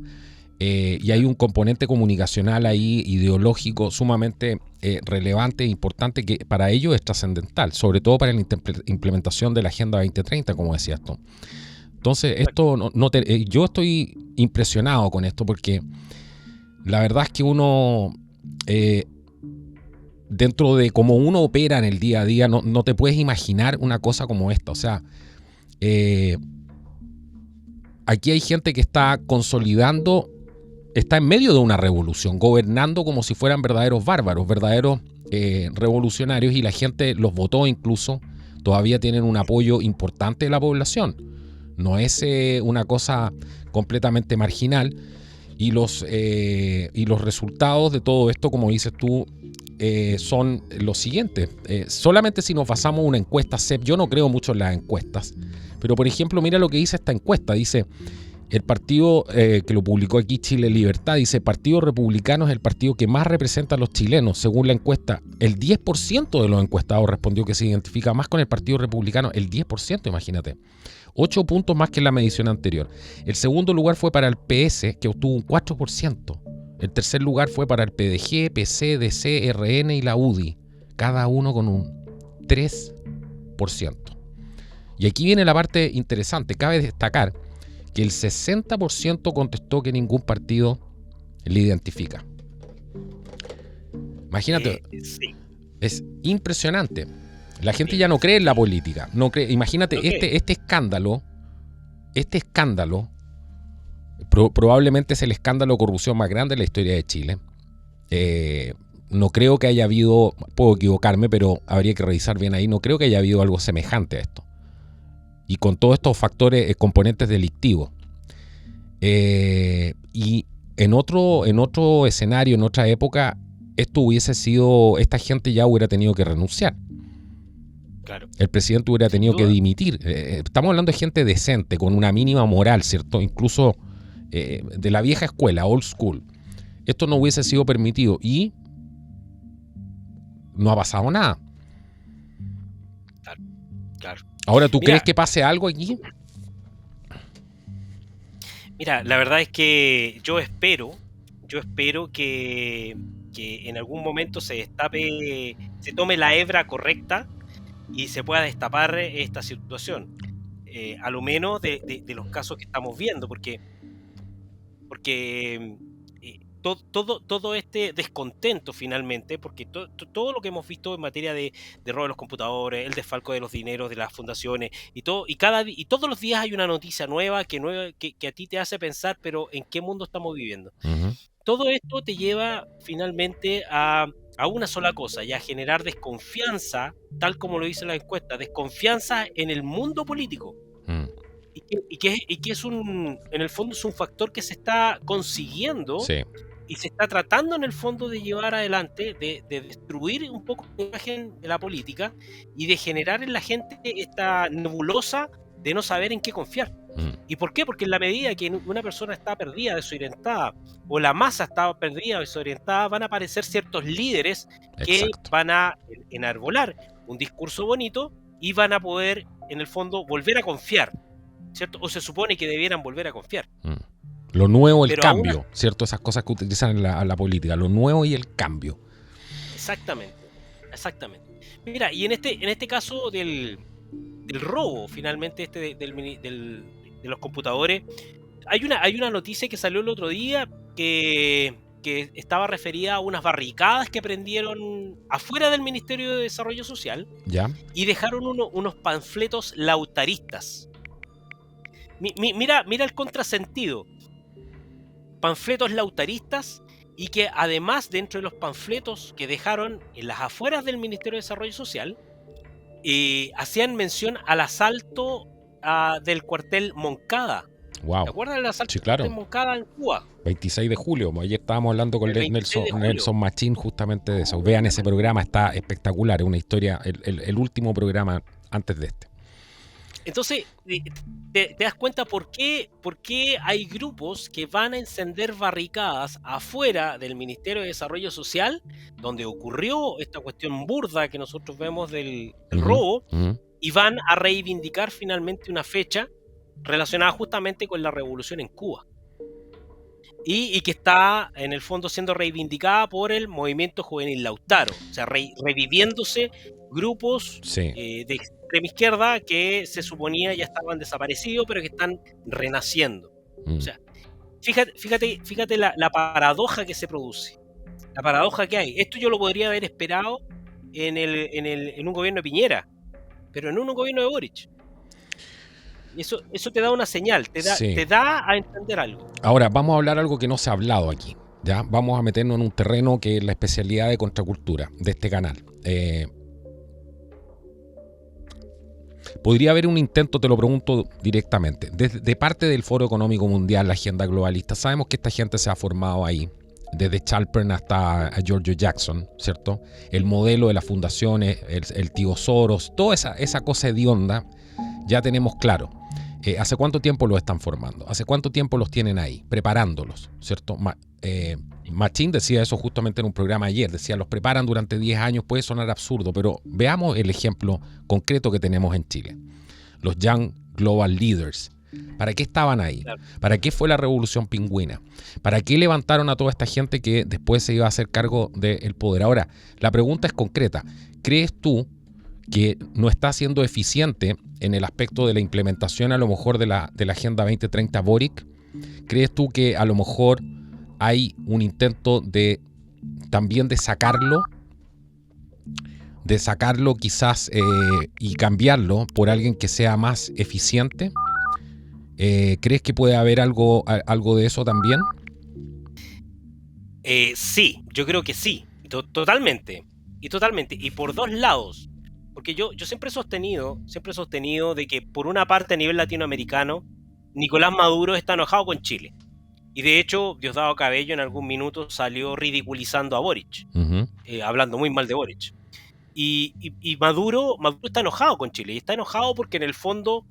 Y hay un componente comunicacional ahí, ideológico, sumamente relevante e importante, que para ellos es trascendental, sobre todo para la implementación de la Agenda 2030, como decías tú. Entonces, yo estoy impresionado con esto, porque la verdad es que uno, dentro de cómo uno opera en el día a día, no te puedes imaginar una cosa como esta. O sea, aquí hay gente que está consolidando, está en medio de una revolución, gobernando como si fueran verdaderos bárbaros, verdaderos revolucionarios, y la gente los votó incluso, todavía tienen un apoyo importante de la población. No es una cosa completamente marginal, y los resultados de todo esto, como dices tú, son los siguientes. Solamente si nos basamos en una encuesta CEP, yo no creo mucho en las encuestas, pero por ejemplo, mira lo que dice esta encuesta. Dice, el partido que lo publicó aquí Chile Libertad, dice, Partido Republicano es el partido que más representa a los chilenos. Según la encuesta, el 10% de los encuestados respondió que se identifica más con el Partido Republicano. El 10%, imagínate. 8 puntos más que en la medición anterior. El segundo lugar fue para el PS, que obtuvo un 4%. El tercer lugar fue para el PDG, PC, DC, RN y la UDI, cada uno con un 3%. Y aquí viene la parte interesante. Cabe destacar que el 60% contestó que ningún partido le identifica. Imagínate, Sí. es impresionante. La gente ya no cree en la política. No cree. Imagínate, este escándalo, probablemente es el escándalo de corrupción más grande de la historia de Chile. No creo que haya habido, puedo equivocarme, pero habría que revisar bien ahí, no creo que haya habido algo semejante a esto. Y con todos estos factores, componentes delictivos. Y en otro escenario, en otra época, esta gente ya hubiera tenido que renunciar. Claro. El presidente hubiera tenido que dimitir. Estamos hablando de gente decente, con una mínima moral, ¿cierto? Incluso de la vieja escuela, old school. Esto no hubiese sido permitido y no ha pasado nada. Claro. Ahora, ¿tú crees que pase algo aquí? Mira, la verdad es que yo espero que en algún momento se tome la hebra correcta y se pueda destapar esta situación, a lo menos de los casos que estamos viendo, porque todo este descontento finalmente, porque todo lo que hemos visto en materia de robo de los computadores, el desfalco de los dineros de las fundaciones, y todos los días hay una noticia nueva que a ti te hace pensar, pero ¿en qué mundo estamos viviendo? Uh-huh. Todo esto te lleva finalmente a una sola cosa, y a generar desconfianza, tal como lo dice la encuesta, desconfianza en el mundo político. Y que en el fondo es un factor que se está consiguiendo. Sí. Y se está tratando en el fondo de llevar adelante, de destruir un poco la imagen de la política y de generar en la gente esta nebulosa de no saber en qué confiar. ¿Y por qué? Porque en la medida que una persona está perdida, desorientada, o la masa está perdida o desorientada, van a aparecer ciertos líderes que van a enarbolar un discurso bonito y van a poder, en el fondo, volver a confiar, ¿cierto? O se supone que debieran volver a confiar. Lo nuevo, el cambio, ¿cierto? Esas cosas que utilizan en la política, lo nuevo y el cambio. Exactamente. Mira, y en este caso del robo, finalmente, de los computadores, hay una noticia que salió el otro día que estaba referida a unas barricadas que prendieron afuera del Ministerio de Desarrollo Social. ¿Ya? Y dejaron unos panfletos lautaristas. Mira el contrasentido. Panfletos lautaristas, y que además dentro de los panfletos que dejaron en las afueras del Ministerio de Desarrollo Social hacían mención al asalto del cuartel Moncada. Wow. ¿Te acuerdas del asalto sí, claro. del Moncada en Cuba? 26 de julio, ayer estábamos hablando con Nelson Machín justamente de eso. Vean ese programa, está espectacular, es una historia, el último programa antes de este. Entonces, te das cuenta por qué hay grupos que van a encender barricadas afuera del Ministerio de Desarrollo Social, donde ocurrió esta cuestión burda que nosotros vemos del robo, y van a reivindicar finalmente una fecha relacionada justamente con la revolución en Cuba. Y que está, en el fondo, siendo reivindicada por el movimiento juvenil Lautaro, o sea, reviviéndose grupos de extrema izquierda que se suponía ya estaban desaparecidos, pero que están renaciendo. O sea, fíjate la paradoja que se produce, la paradoja que hay. Esto yo lo podría haber esperado en un gobierno de Piñera, pero en un gobierno de Boric. Y eso te da una señal, te da a entender algo. Ahora, vamos a hablar algo que no se ha hablado aquí. ¿Ya? Vamos a meternos en un terreno que es la especialidad de contracultura de este canal. Podría haber un intento, te lo pregunto directamente, de parte del Foro Económico Mundial, la agenda globalista. Sabemos que esta gente se ha formado ahí desde Chalpern hasta a Giorgio Jackson, ¿cierto? El modelo de las fundaciones, el tío Soros, toda esa cosa hedionda, ya tenemos claro. ¿Hace cuánto tiempo los están formando? ¿Hace cuánto tiempo los tienen ahí, preparándolos, ¿cierto? Machín decía eso justamente en un programa ayer, decía, los preparan durante 10 años, puede sonar absurdo, pero veamos el ejemplo concreto que tenemos en Chile. Los Young Global Leaders. ¿Para qué estaban ahí? Claro. ¿Para qué fue la revolución pingüina? ¿Para qué levantaron a toda esta gente que después se iba a hacer cargo del poder? Ahora, la pregunta es concreta. ¿Crees tú que no está siendo eficiente en el aspecto de la implementación a lo mejor de la Agenda 2030 Boric? ¿Crees tú que a lo mejor hay un intento de también de sacarlo quizás y cambiarlo por alguien que sea más eficiente? ¿Crees que puede haber algo de eso también? Sí, yo creo que sí, totalmente. Y por dos lados. Porque yo siempre he sostenido de que por una parte a nivel latinoamericano, Nicolás Maduro está enojado con Chile. Y de hecho, Diosdado Cabello en algún minuto salió ridiculizando a Boric, hablando muy mal de Boric. Y Maduro está enojado con Chile. Y está enojado porque en el fondo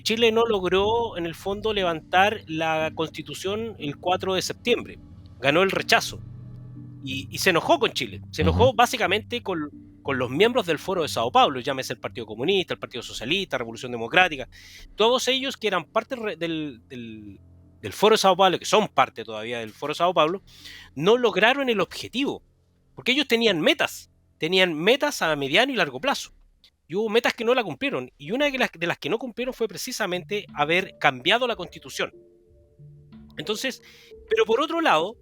Chile no logró en el fondo levantar la constitución el 4 de septiembre. Ganó el rechazo. Y se enojó con Chile. Se enojó básicamente con los miembros del Foro de Sao Paulo, llámese el Partido Comunista, el Partido Socialista, Revolución Democrática. Todos ellos que eran parte del Foro de Sao Paulo, que son parte todavía del Foro de Sao Paulo, no lograron el objetivo. Porque ellos tenían metas a mediano y largo plazo. Y hubo metas que no la cumplieron. Y una de las que no cumplieron fue precisamente haber cambiado la Constitución. Entonces, pero por otro lado,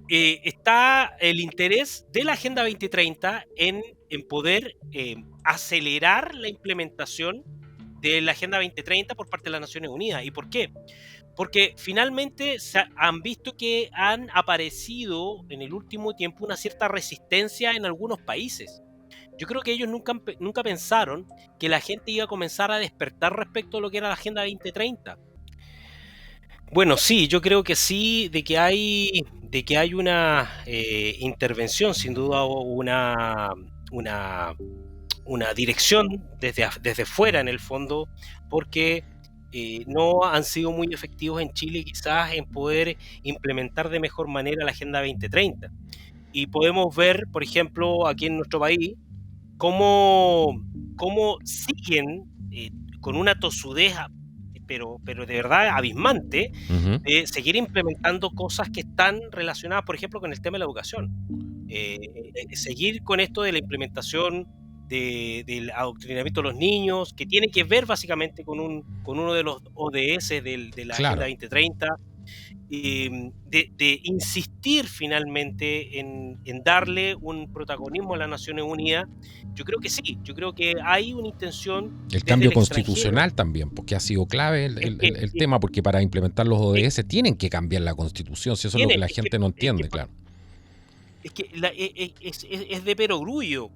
está el interés de la Agenda 2030 en poder acelerar la implementación de la Agenda 2030 por parte de las Naciones Unidas. ¿Y por qué? Porque finalmente han visto que han aparecido en el último tiempo una cierta resistencia en algunos países. Yo creo que ellos nunca pensaron que la gente iba a comenzar a despertar respecto a lo que era la Agenda 2030. Bueno, sí, yo creo que sí, de que hay una intervención, sin duda una dirección desde fuera en el fondo, porque no han sido muy efectivos en Chile quizás en poder implementar de mejor manera la Agenda 2030. Y podemos ver, por ejemplo, aquí en nuestro país, cómo siguen con una tosudez, pero de verdad abismante, de seguir implementando cosas que están relacionadas, por ejemplo, con el tema de la educación. Seguir con esto de la implementación del adoctrinamiento de los niños, que tiene que ver básicamente con uno de los ODS de la Agenda 2030, de insistir finalmente en darle un protagonismo a las Naciones Unidas. Yo creo que sí, yo creo que hay una intención. El cambio constitucional también, porque ha sido clave el tema, porque para implementar los ODS tienen que cambiar la constitución, si eso es lo que la gente no entiende, claro. Es que es de perogrullo.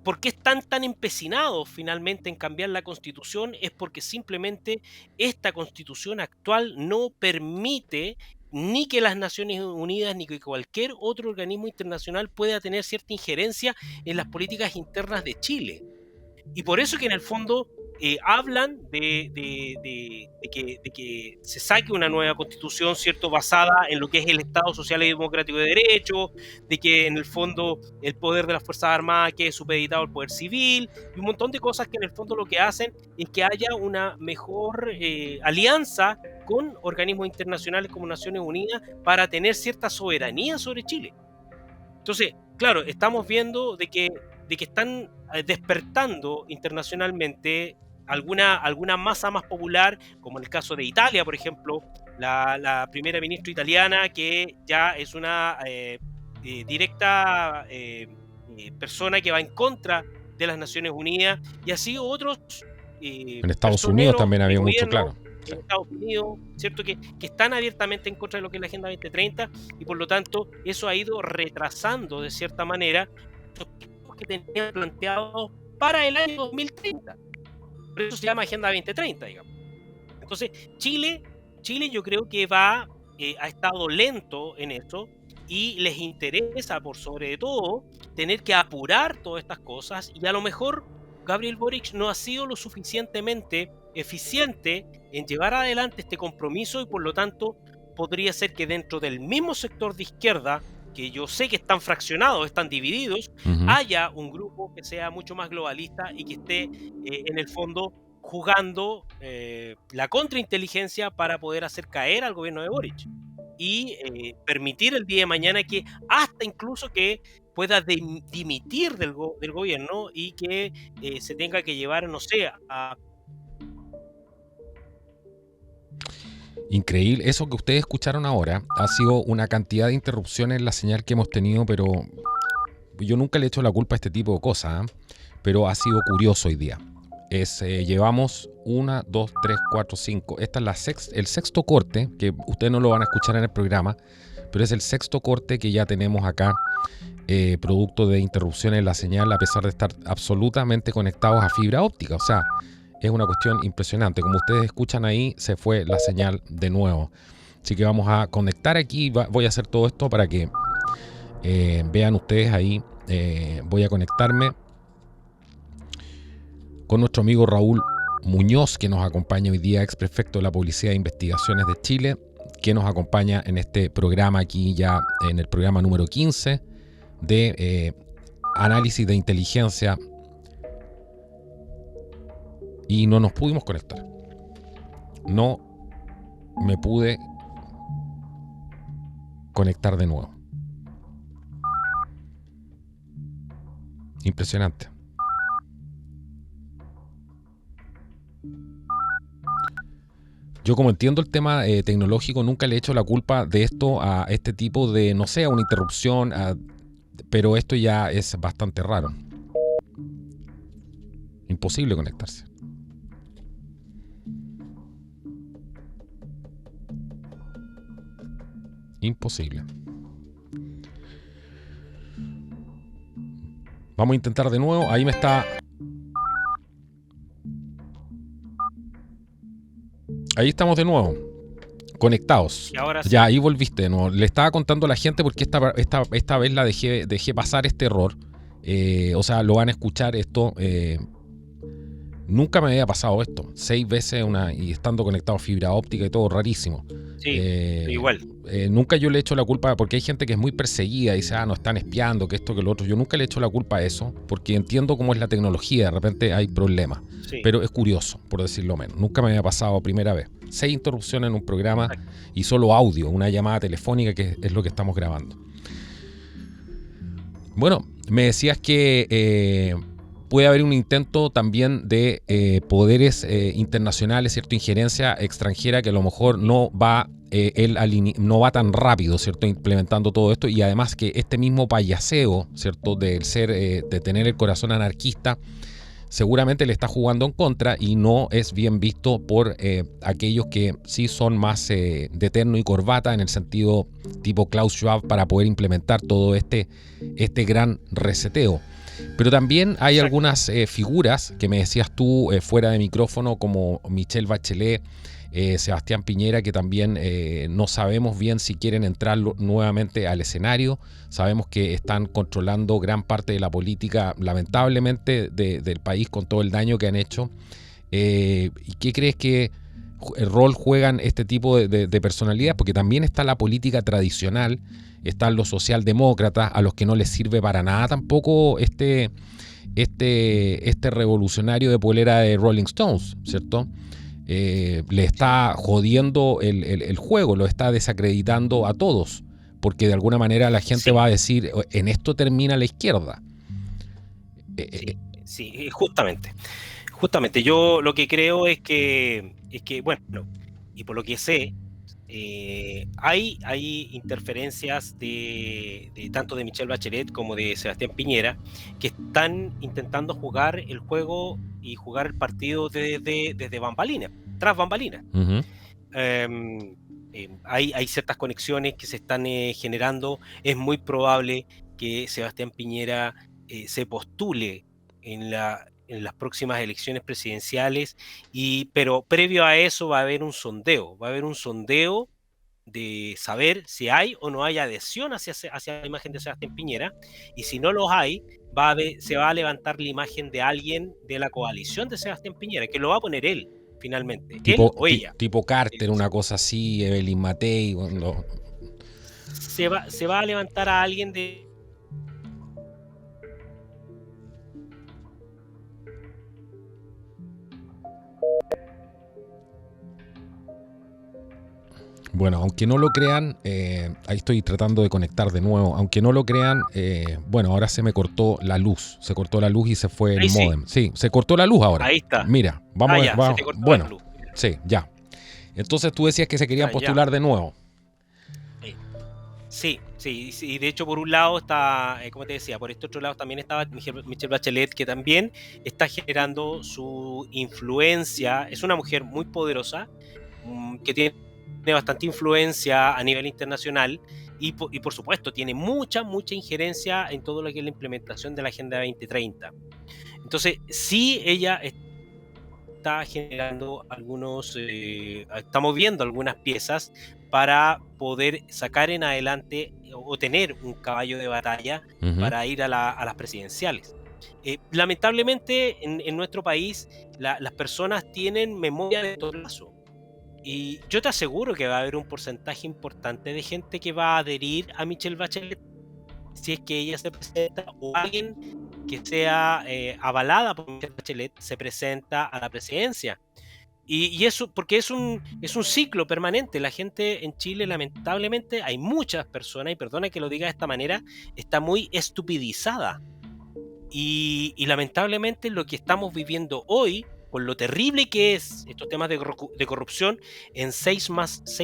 ¿Por qué están tan empecinados finalmente en cambiar la Constitución? Es porque simplemente esta Constitución actual no permite ni que las Naciones Unidas ni que cualquier otro organismo internacional pueda tener cierta injerencia en las políticas internas de Chile. Y por eso que en el fondo hablan de que se saque una nueva constitución, ¿cierto?, basada en lo que es el Estado Social y Democrático de Derecho, de que en el fondo el poder de las Fuerzas Armadas quede supeditado al poder civil, y un montón de cosas que en el fondo lo que hacen es que haya una mejor alianza con organismos internacionales como Naciones Unidas para tener cierta soberanía sobre Chile. Entonces, claro, estamos viendo de que están despertando internacionalmente alguna masa más popular, como en el caso de Italia, por ejemplo, la primera ministra italiana, que ya es una directa persona que va en contra de las Naciones Unidas, y así otros en Estados Unidos también había mucho, claro. En Estados Unidos, ¿cierto? Que están abiertamente en contra de lo que es la Agenda 2030, y por lo tanto eso ha ido retrasando de cierta manera los objetivos que tenían planteados para el año 2030. Por eso se llama Agenda 2030, digamos. Entonces, Chile yo creo que ha estado lento en eso, y les interesa, por sobre todo, tener que apurar todas estas cosas, y a lo mejor Gabriel Boric no ha sido lo suficientemente eficiente en llevar adelante este compromiso, y por lo tanto podría ser que dentro del mismo sector de izquierda, que yo sé que están fraccionados, están divididos, Ujú. haya un grupo que sea mucho más globalista y que esté en el fondo jugando la contrainteligencia para poder hacer caer al gobierno de Boric y permitir el día de mañana que hasta incluso que pueda dimitir del gobierno y que se tenga que llevar, no sé, a... Increíble. Eso que ustedes escucharon ahora ha sido una cantidad de interrupciones en la señal que hemos tenido, pero yo nunca le he hecho la culpa a este tipo de cosas, ¿eh? Pero ha sido curioso hoy día. Llevamos 1, 2, 3, 4, 5. Esta es el sexto corte, que ustedes no lo van a escuchar en el programa, pero es el sexto corte que ya tenemos acá, producto de interrupciones en la señal, a pesar de estar absolutamente conectados a fibra óptica. O sea, es una cuestión impresionante. Como ustedes escuchan ahí, se fue la señal de nuevo. Así que vamos a conectar aquí. Voy a hacer todo esto para que vean ustedes ahí. Voy a conectarme con nuestro amigo Raúl Muñoz, que nos acompaña hoy día, ex prefecto de la Policía de Investigaciones de Chile, que nos acompaña en este programa aquí, ya en el programa número 15 de análisis de inteligencia, y no nos pudimos conectar. No me pude conectar de nuevo. Impresionante. Yo, como entiendo el tema tecnológico, nunca le he hecho la culpa de esto a este tipo de, no sé, a una interrupción, pero esto ya es bastante raro. Imposible conectarse. Imposible. Vamos a intentar de nuevo. Ahí me está... Ahí estamos de nuevo. Conectados. Y ahora sí. Ya, ahí volviste de nuevo. Le estaba contando a la gente porque esta vez la dejé pasar este error. O sea, lo van a escuchar esto. Nunca me había pasado esto. 6 veces y estando conectado a fibra óptica y todo, rarísimo. Sí, igual. Nunca yo le he hecho la culpa, porque hay gente que es muy perseguida y dice, no están espiando, que esto, que lo otro. Yo nunca le he hecho la culpa a eso, porque entiendo cómo es la tecnología, de repente hay problemas. Sí. Pero es curioso, por decirlo menos. Nunca me había pasado primera vez. 6 interrupciones en un programa. Exacto. Y solo audio, una llamada telefónica, que es lo que estamos grabando. Bueno, me decías que puede haber un intento también de poderes internacionales, ¿cierto? Injerencia extranjera, que a lo mejor no va no va tan rápido, ¿cierto? Implementando todo esto, y además que este mismo payaseo, ¿cierto? De tener el corazón anarquista, seguramente le está jugando en contra y no es bien visto por aquellos que sí son más de terno y corbata, en el sentido tipo Klaus Schwab, para poder implementar todo este gran reseteo. Pero también hay Exacto. algunas figuras que me decías tú fuera de micrófono, como Michelle Bachelet, Sebastián Piñera, que también no sabemos bien si quieren entrar nuevamente al escenario. Sabemos que están controlando gran parte de la política, lamentablemente, del país, con todo el daño que han hecho. ¿Y qué crees que rol juegan este tipo de personalidades? Porque también está la política tradicional, están los socialdemócratas, a los que no les sirve para nada tampoco este revolucionario de polera de Rolling Stones, ¿cierto? Le está jodiendo el juego, lo está desacreditando a todos, porque de alguna manera la gente va a decir, en esto termina la izquierda. Sí, justamente. Justamente, yo lo que creo es que bueno, y por lo que sé, hay interferencias de tanto de Michelle Bachelet como de Sebastián Piñera, que están intentando jugar el juego y jugar el partido desde bambalinas, tras bambalinas. Uh-huh. Hay ciertas conexiones que se están generando. Es muy probable que Sebastián Piñera se postule en las próximas elecciones presidenciales, pero previo a eso va a haber un sondeo de saber si hay o no hay adhesión hacia la imagen de Sebastián Piñera, y si no los hay, se va a levantar la imagen de alguien de la coalición de Sebastián Piñera, que lo va a poner él, finalmente, él o ella. Tipo Carter, una cosa así, Evelyn Matei, cuando... Se va a levantar a alguien de... Bueno, aunque no lo crean, ahí estoy tratando de conectar de nuevo. Aunque no lo crean, bueno, ahora se me cortó la luz. Se cortó la luz y se fue el módem. Sí, se cortó la luz ahora. Ahí está. Mira, vamos a ver. Se te cortó bueno, la luz. Sí, ya. Entonces tú decías que se querían postular de nuevo. Sí. De hecho, por un lado está, como te decía, por este otro lado también estaba Michelle Bachelet, que también está generando su influencia. Es una mujer muy poderosa, que tiene bastante influencia a nivel internacional y por supuesto tiene mucha injerencia en todo lo que es la implementación de la Agenda 2030. Entonces, sí, ella está generando está moviendo algunas piezas para poder sacar en adelante o tener un caballo de batalla para ir a las presidenciales. Lamentablemente en nuestro país las personas tienen memoria de todo plazo. Y yo te aseguro que va a haber un porcentaje importante de gente que va a adherir a Michelle Bachelet si es que ella se presenta, o alguien que sea avalada por Michelle Bachelet se presenta a la presidencia. Y eso, porque es un ciclo permanente. La gente en Chile, lamentablemente, hay muchas personas, y perdona que lo diga de esta manera, está muy estupidizada. Y lamentablemente lo que estamos viviendo hoy, con lo terrible que es estos temas de corrupción, en 6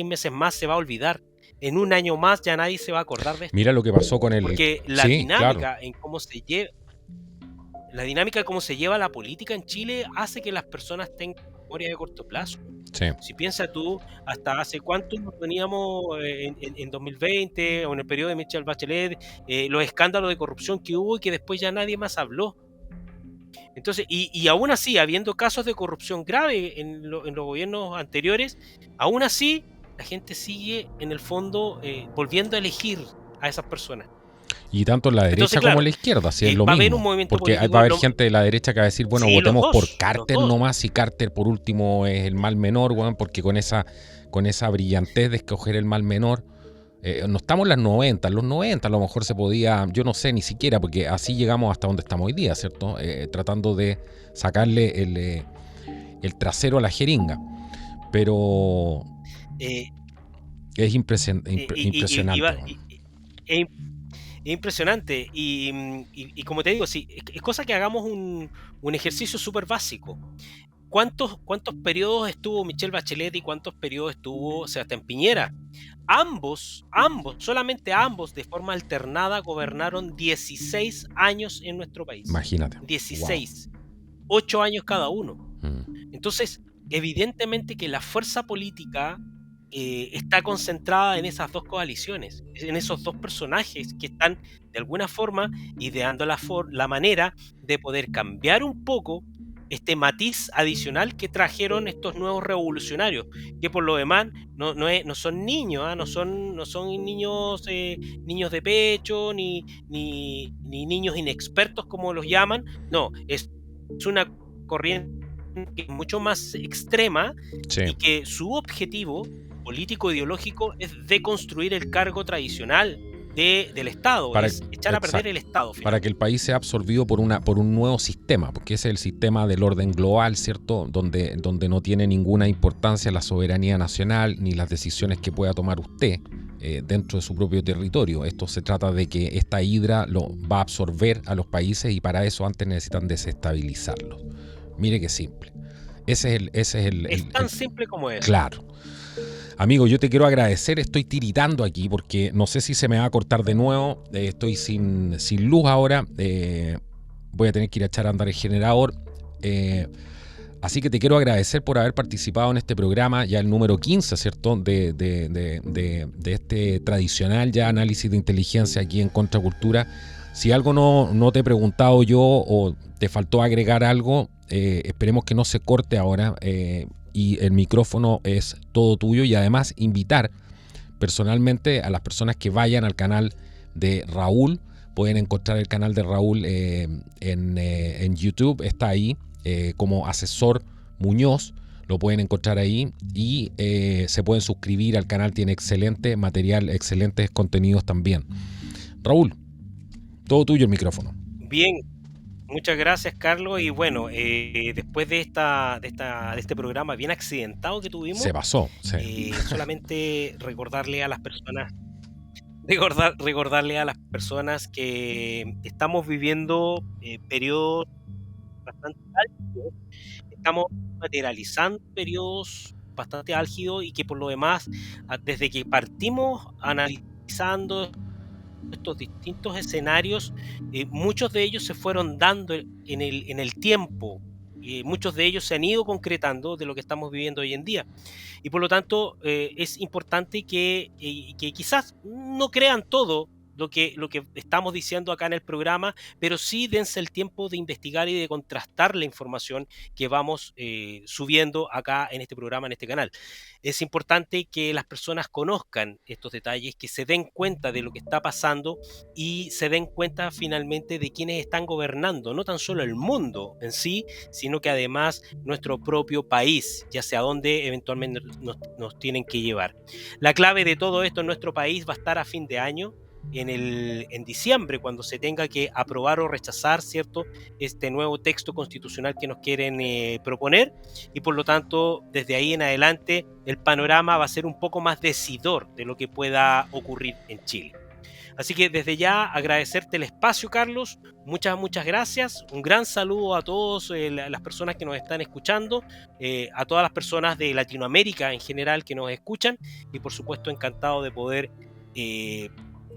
meses más se va a olvidar. En un año más ya nadie se va a acordar de esto. Mira lo que pasó con Porque la dinámica en cómo se lleva, la dinámica de cómo se lleva la política en Chile hace que las personas tengan memoria de corto plazo. Sí. Si piensas tú, hasta hace cuánto nos teníamos en 2020 o en el periodo de Michelle Bachelet, los escándalos de corrupción que hubo y que después ya nadie más habló. Entonces, y aún así, habiendo casos de corrupción grave en los gobiernos anteriores, aún así la gente sigue en el fondo volviendo a elegir a esas personas. Y tanto en la derecha como en la izquierda, si es lo mismo. Porque va a haber gente de la derecha que va a decir, bueno, votemos por Carter nomás, y Carter por último es el mal menor, bueno, porque con esa brillantez de escoger el mal menor, no estamos en los 90 a lo mejor se podía, yo no sé ni siquiera, porque así llegamos hasta donde estamos hoy día, ¿cierto? Tratando de sacarle el trasero a la jeringa. Pero es impresionante. Es impresionante y como te digo, sí, es cosa que hagamos un ejercicio súper básico. ¿Cuántos periodos estuvo Michelle Bachelet y cuántos periodos estuvo Sebastián Piñera? Solamente ambos de forma alternada gobernaron 16 años en nuestro país. Imagínate. 16. Wow. 8 años cada uno. Entonces, evidentemente que la fuerza política está concentrada en esas dos coaliciones, en esos dos personajes que están de alguna forma ideando la manera de poder cambiar un poco este matiz adicional que trajeron estos nuevos revolucionarios, que por lo demás no son niños, no son niños de pecho, ni niños inexpertos como los llaman, no, es una corriente mucho más extrema, sí, y que su objetivo político-ideológico es deconstruir el cargo tradicional del Estado, es echar a perder el Estado. Finalmente. Para que el país sea absorbido por un nuevo sistema, porque ese es el sistema del orden global, ¿cierto? Donde no tiene ninguna importancia la soberanía nacional ni las decisiones que pueda tomar usted dentro de su propio territorio. Esto se trata de que esta hidra lo va a absorber a los países y para eso antes necesitan desestabilizarlos. Mire qué simple. Ese es tan simple como es. Claro. Amigo, yo te quiero agradecer, estoy tiritando aquí porque no sé si se me va a cortar de nuevo, estoy sin luz ahora, voy a tener que ir a echar a andar el generador, así que te quiero agradecer por haber participado en este programa, ya el número 15, ¿cierto? De este tradicional ya análisis de inteligencia aquí en Contracultura. Si algo no te he preguntado yo o te faltó agregar algo, esperemos que no se corte ahora, y el micrófono es todo tuyo y además invitar personalmente a las personas que vayan al canal de Raúl. Pueden encontrar el canal de Raúl en YouTube. Está ahí como Asesor Muñoz. Lo pueden encontrar ahí y se pueden suscribir al canal. Tiene excelente material, excelentes contenidos también. Raúl, todo tuyo el micrófono. Bien, muchas gracias, Carlos. Y bueno, después de este programa bien accidentado que tuvimos, Se pasó, sí. solamente recordarle a las personas que estamos viviendo periodos bastante álgidos, estamos materializando periodos bastante álgidos y que por lo demás, desde que partimos analizando estos distintos escenarios, muchos de ellos se fueron dando en el tiempo, muchos de ellos se han ido concretando de lo que estamos viviendo hoy en día. Y por lo tanto, es importante que quizás no crean todo lo que estamos diciendo acá en el programa, pero sí dense el tiempo de investigar y de contrastar la información que vamos subiendo acá en este programa, en este canal. Es importante que las personas conozcan estos detalles, que se den cuenta de lo que está pasando y se den cuenta finalmente de quiénes están gobernando, no tan solo el mundo en sí, sino que además nuestro propio país, ya sea dónde eventualmente nos tienen que llevar. La clave de todo esto en nuestro país va a estar a fin de año, en diciembre, cuando se tenga que aprobar o rechazar, ¿cierto?, este nuevo texto constitucional que nos quieren proponer, y por lo tanto, desde ahí en adelante, el panorama va a ser un poco más decidor de lo que pueda ocurrir en Chile. Así que desde ya agradecerte el espacio, Carlos. Muchas gracias. Un gran saludo a todas las personas que nos están escuchando, a todas las personas de Latinoamérica en general que nos escuchan, y por supuesto encantado de poder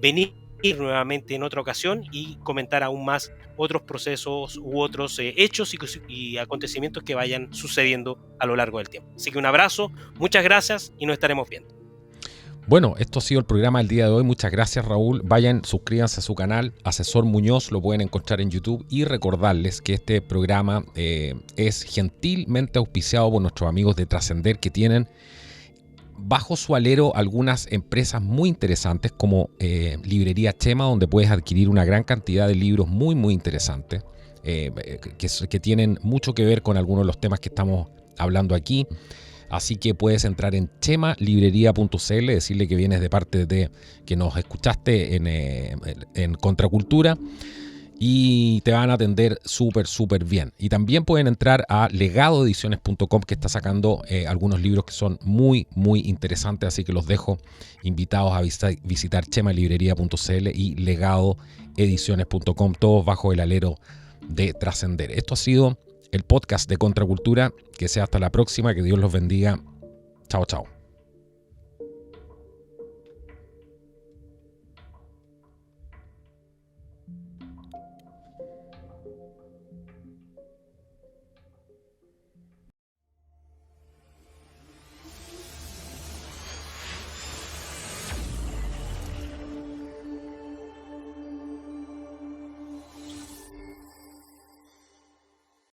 venir nuevamente en otra ocasión y comentar aún más otros procesos u otros hechos y acontecimientos que vayan sucediendo a lo largo del tiempo. Así que un abrazo, muchas gracias y nos estaremos viendo. Bueno, esto ha sido el programa del día de hoy. Muchas gracias, Raúl. Vayan, suscríbanse a su canal, Asesor Muñoz, lo pueden encontrar en YouTube, y recordarles que este programa es gentilmente auspiciado por nuestros amigos de Trascender, que tienen bajo su alero algunas empresas muy interesantes como Librería Chema, donde puedes adquirir una gran cantidad de libros muy interesantes que tienen mucho que ver con algunos de los temas que estamos hablando aquí. Así que puedes entrar en chemalibrería.cl, decirle que vienes de parte de que nos escuchaste en Contracultura, y te van a atender súper bien. Y también pueden entrar a legadoediciones.com, que está sacando algunos libros que son muy interesantes, así que los dejo invitados a visitar chemalibrería.cl y legadoediciones.com, todos bajo el alero de Trascender. Esto ha sido el podcast de Contracultura. Que sea hasta la próxima, que Dios los bendiga. Chao.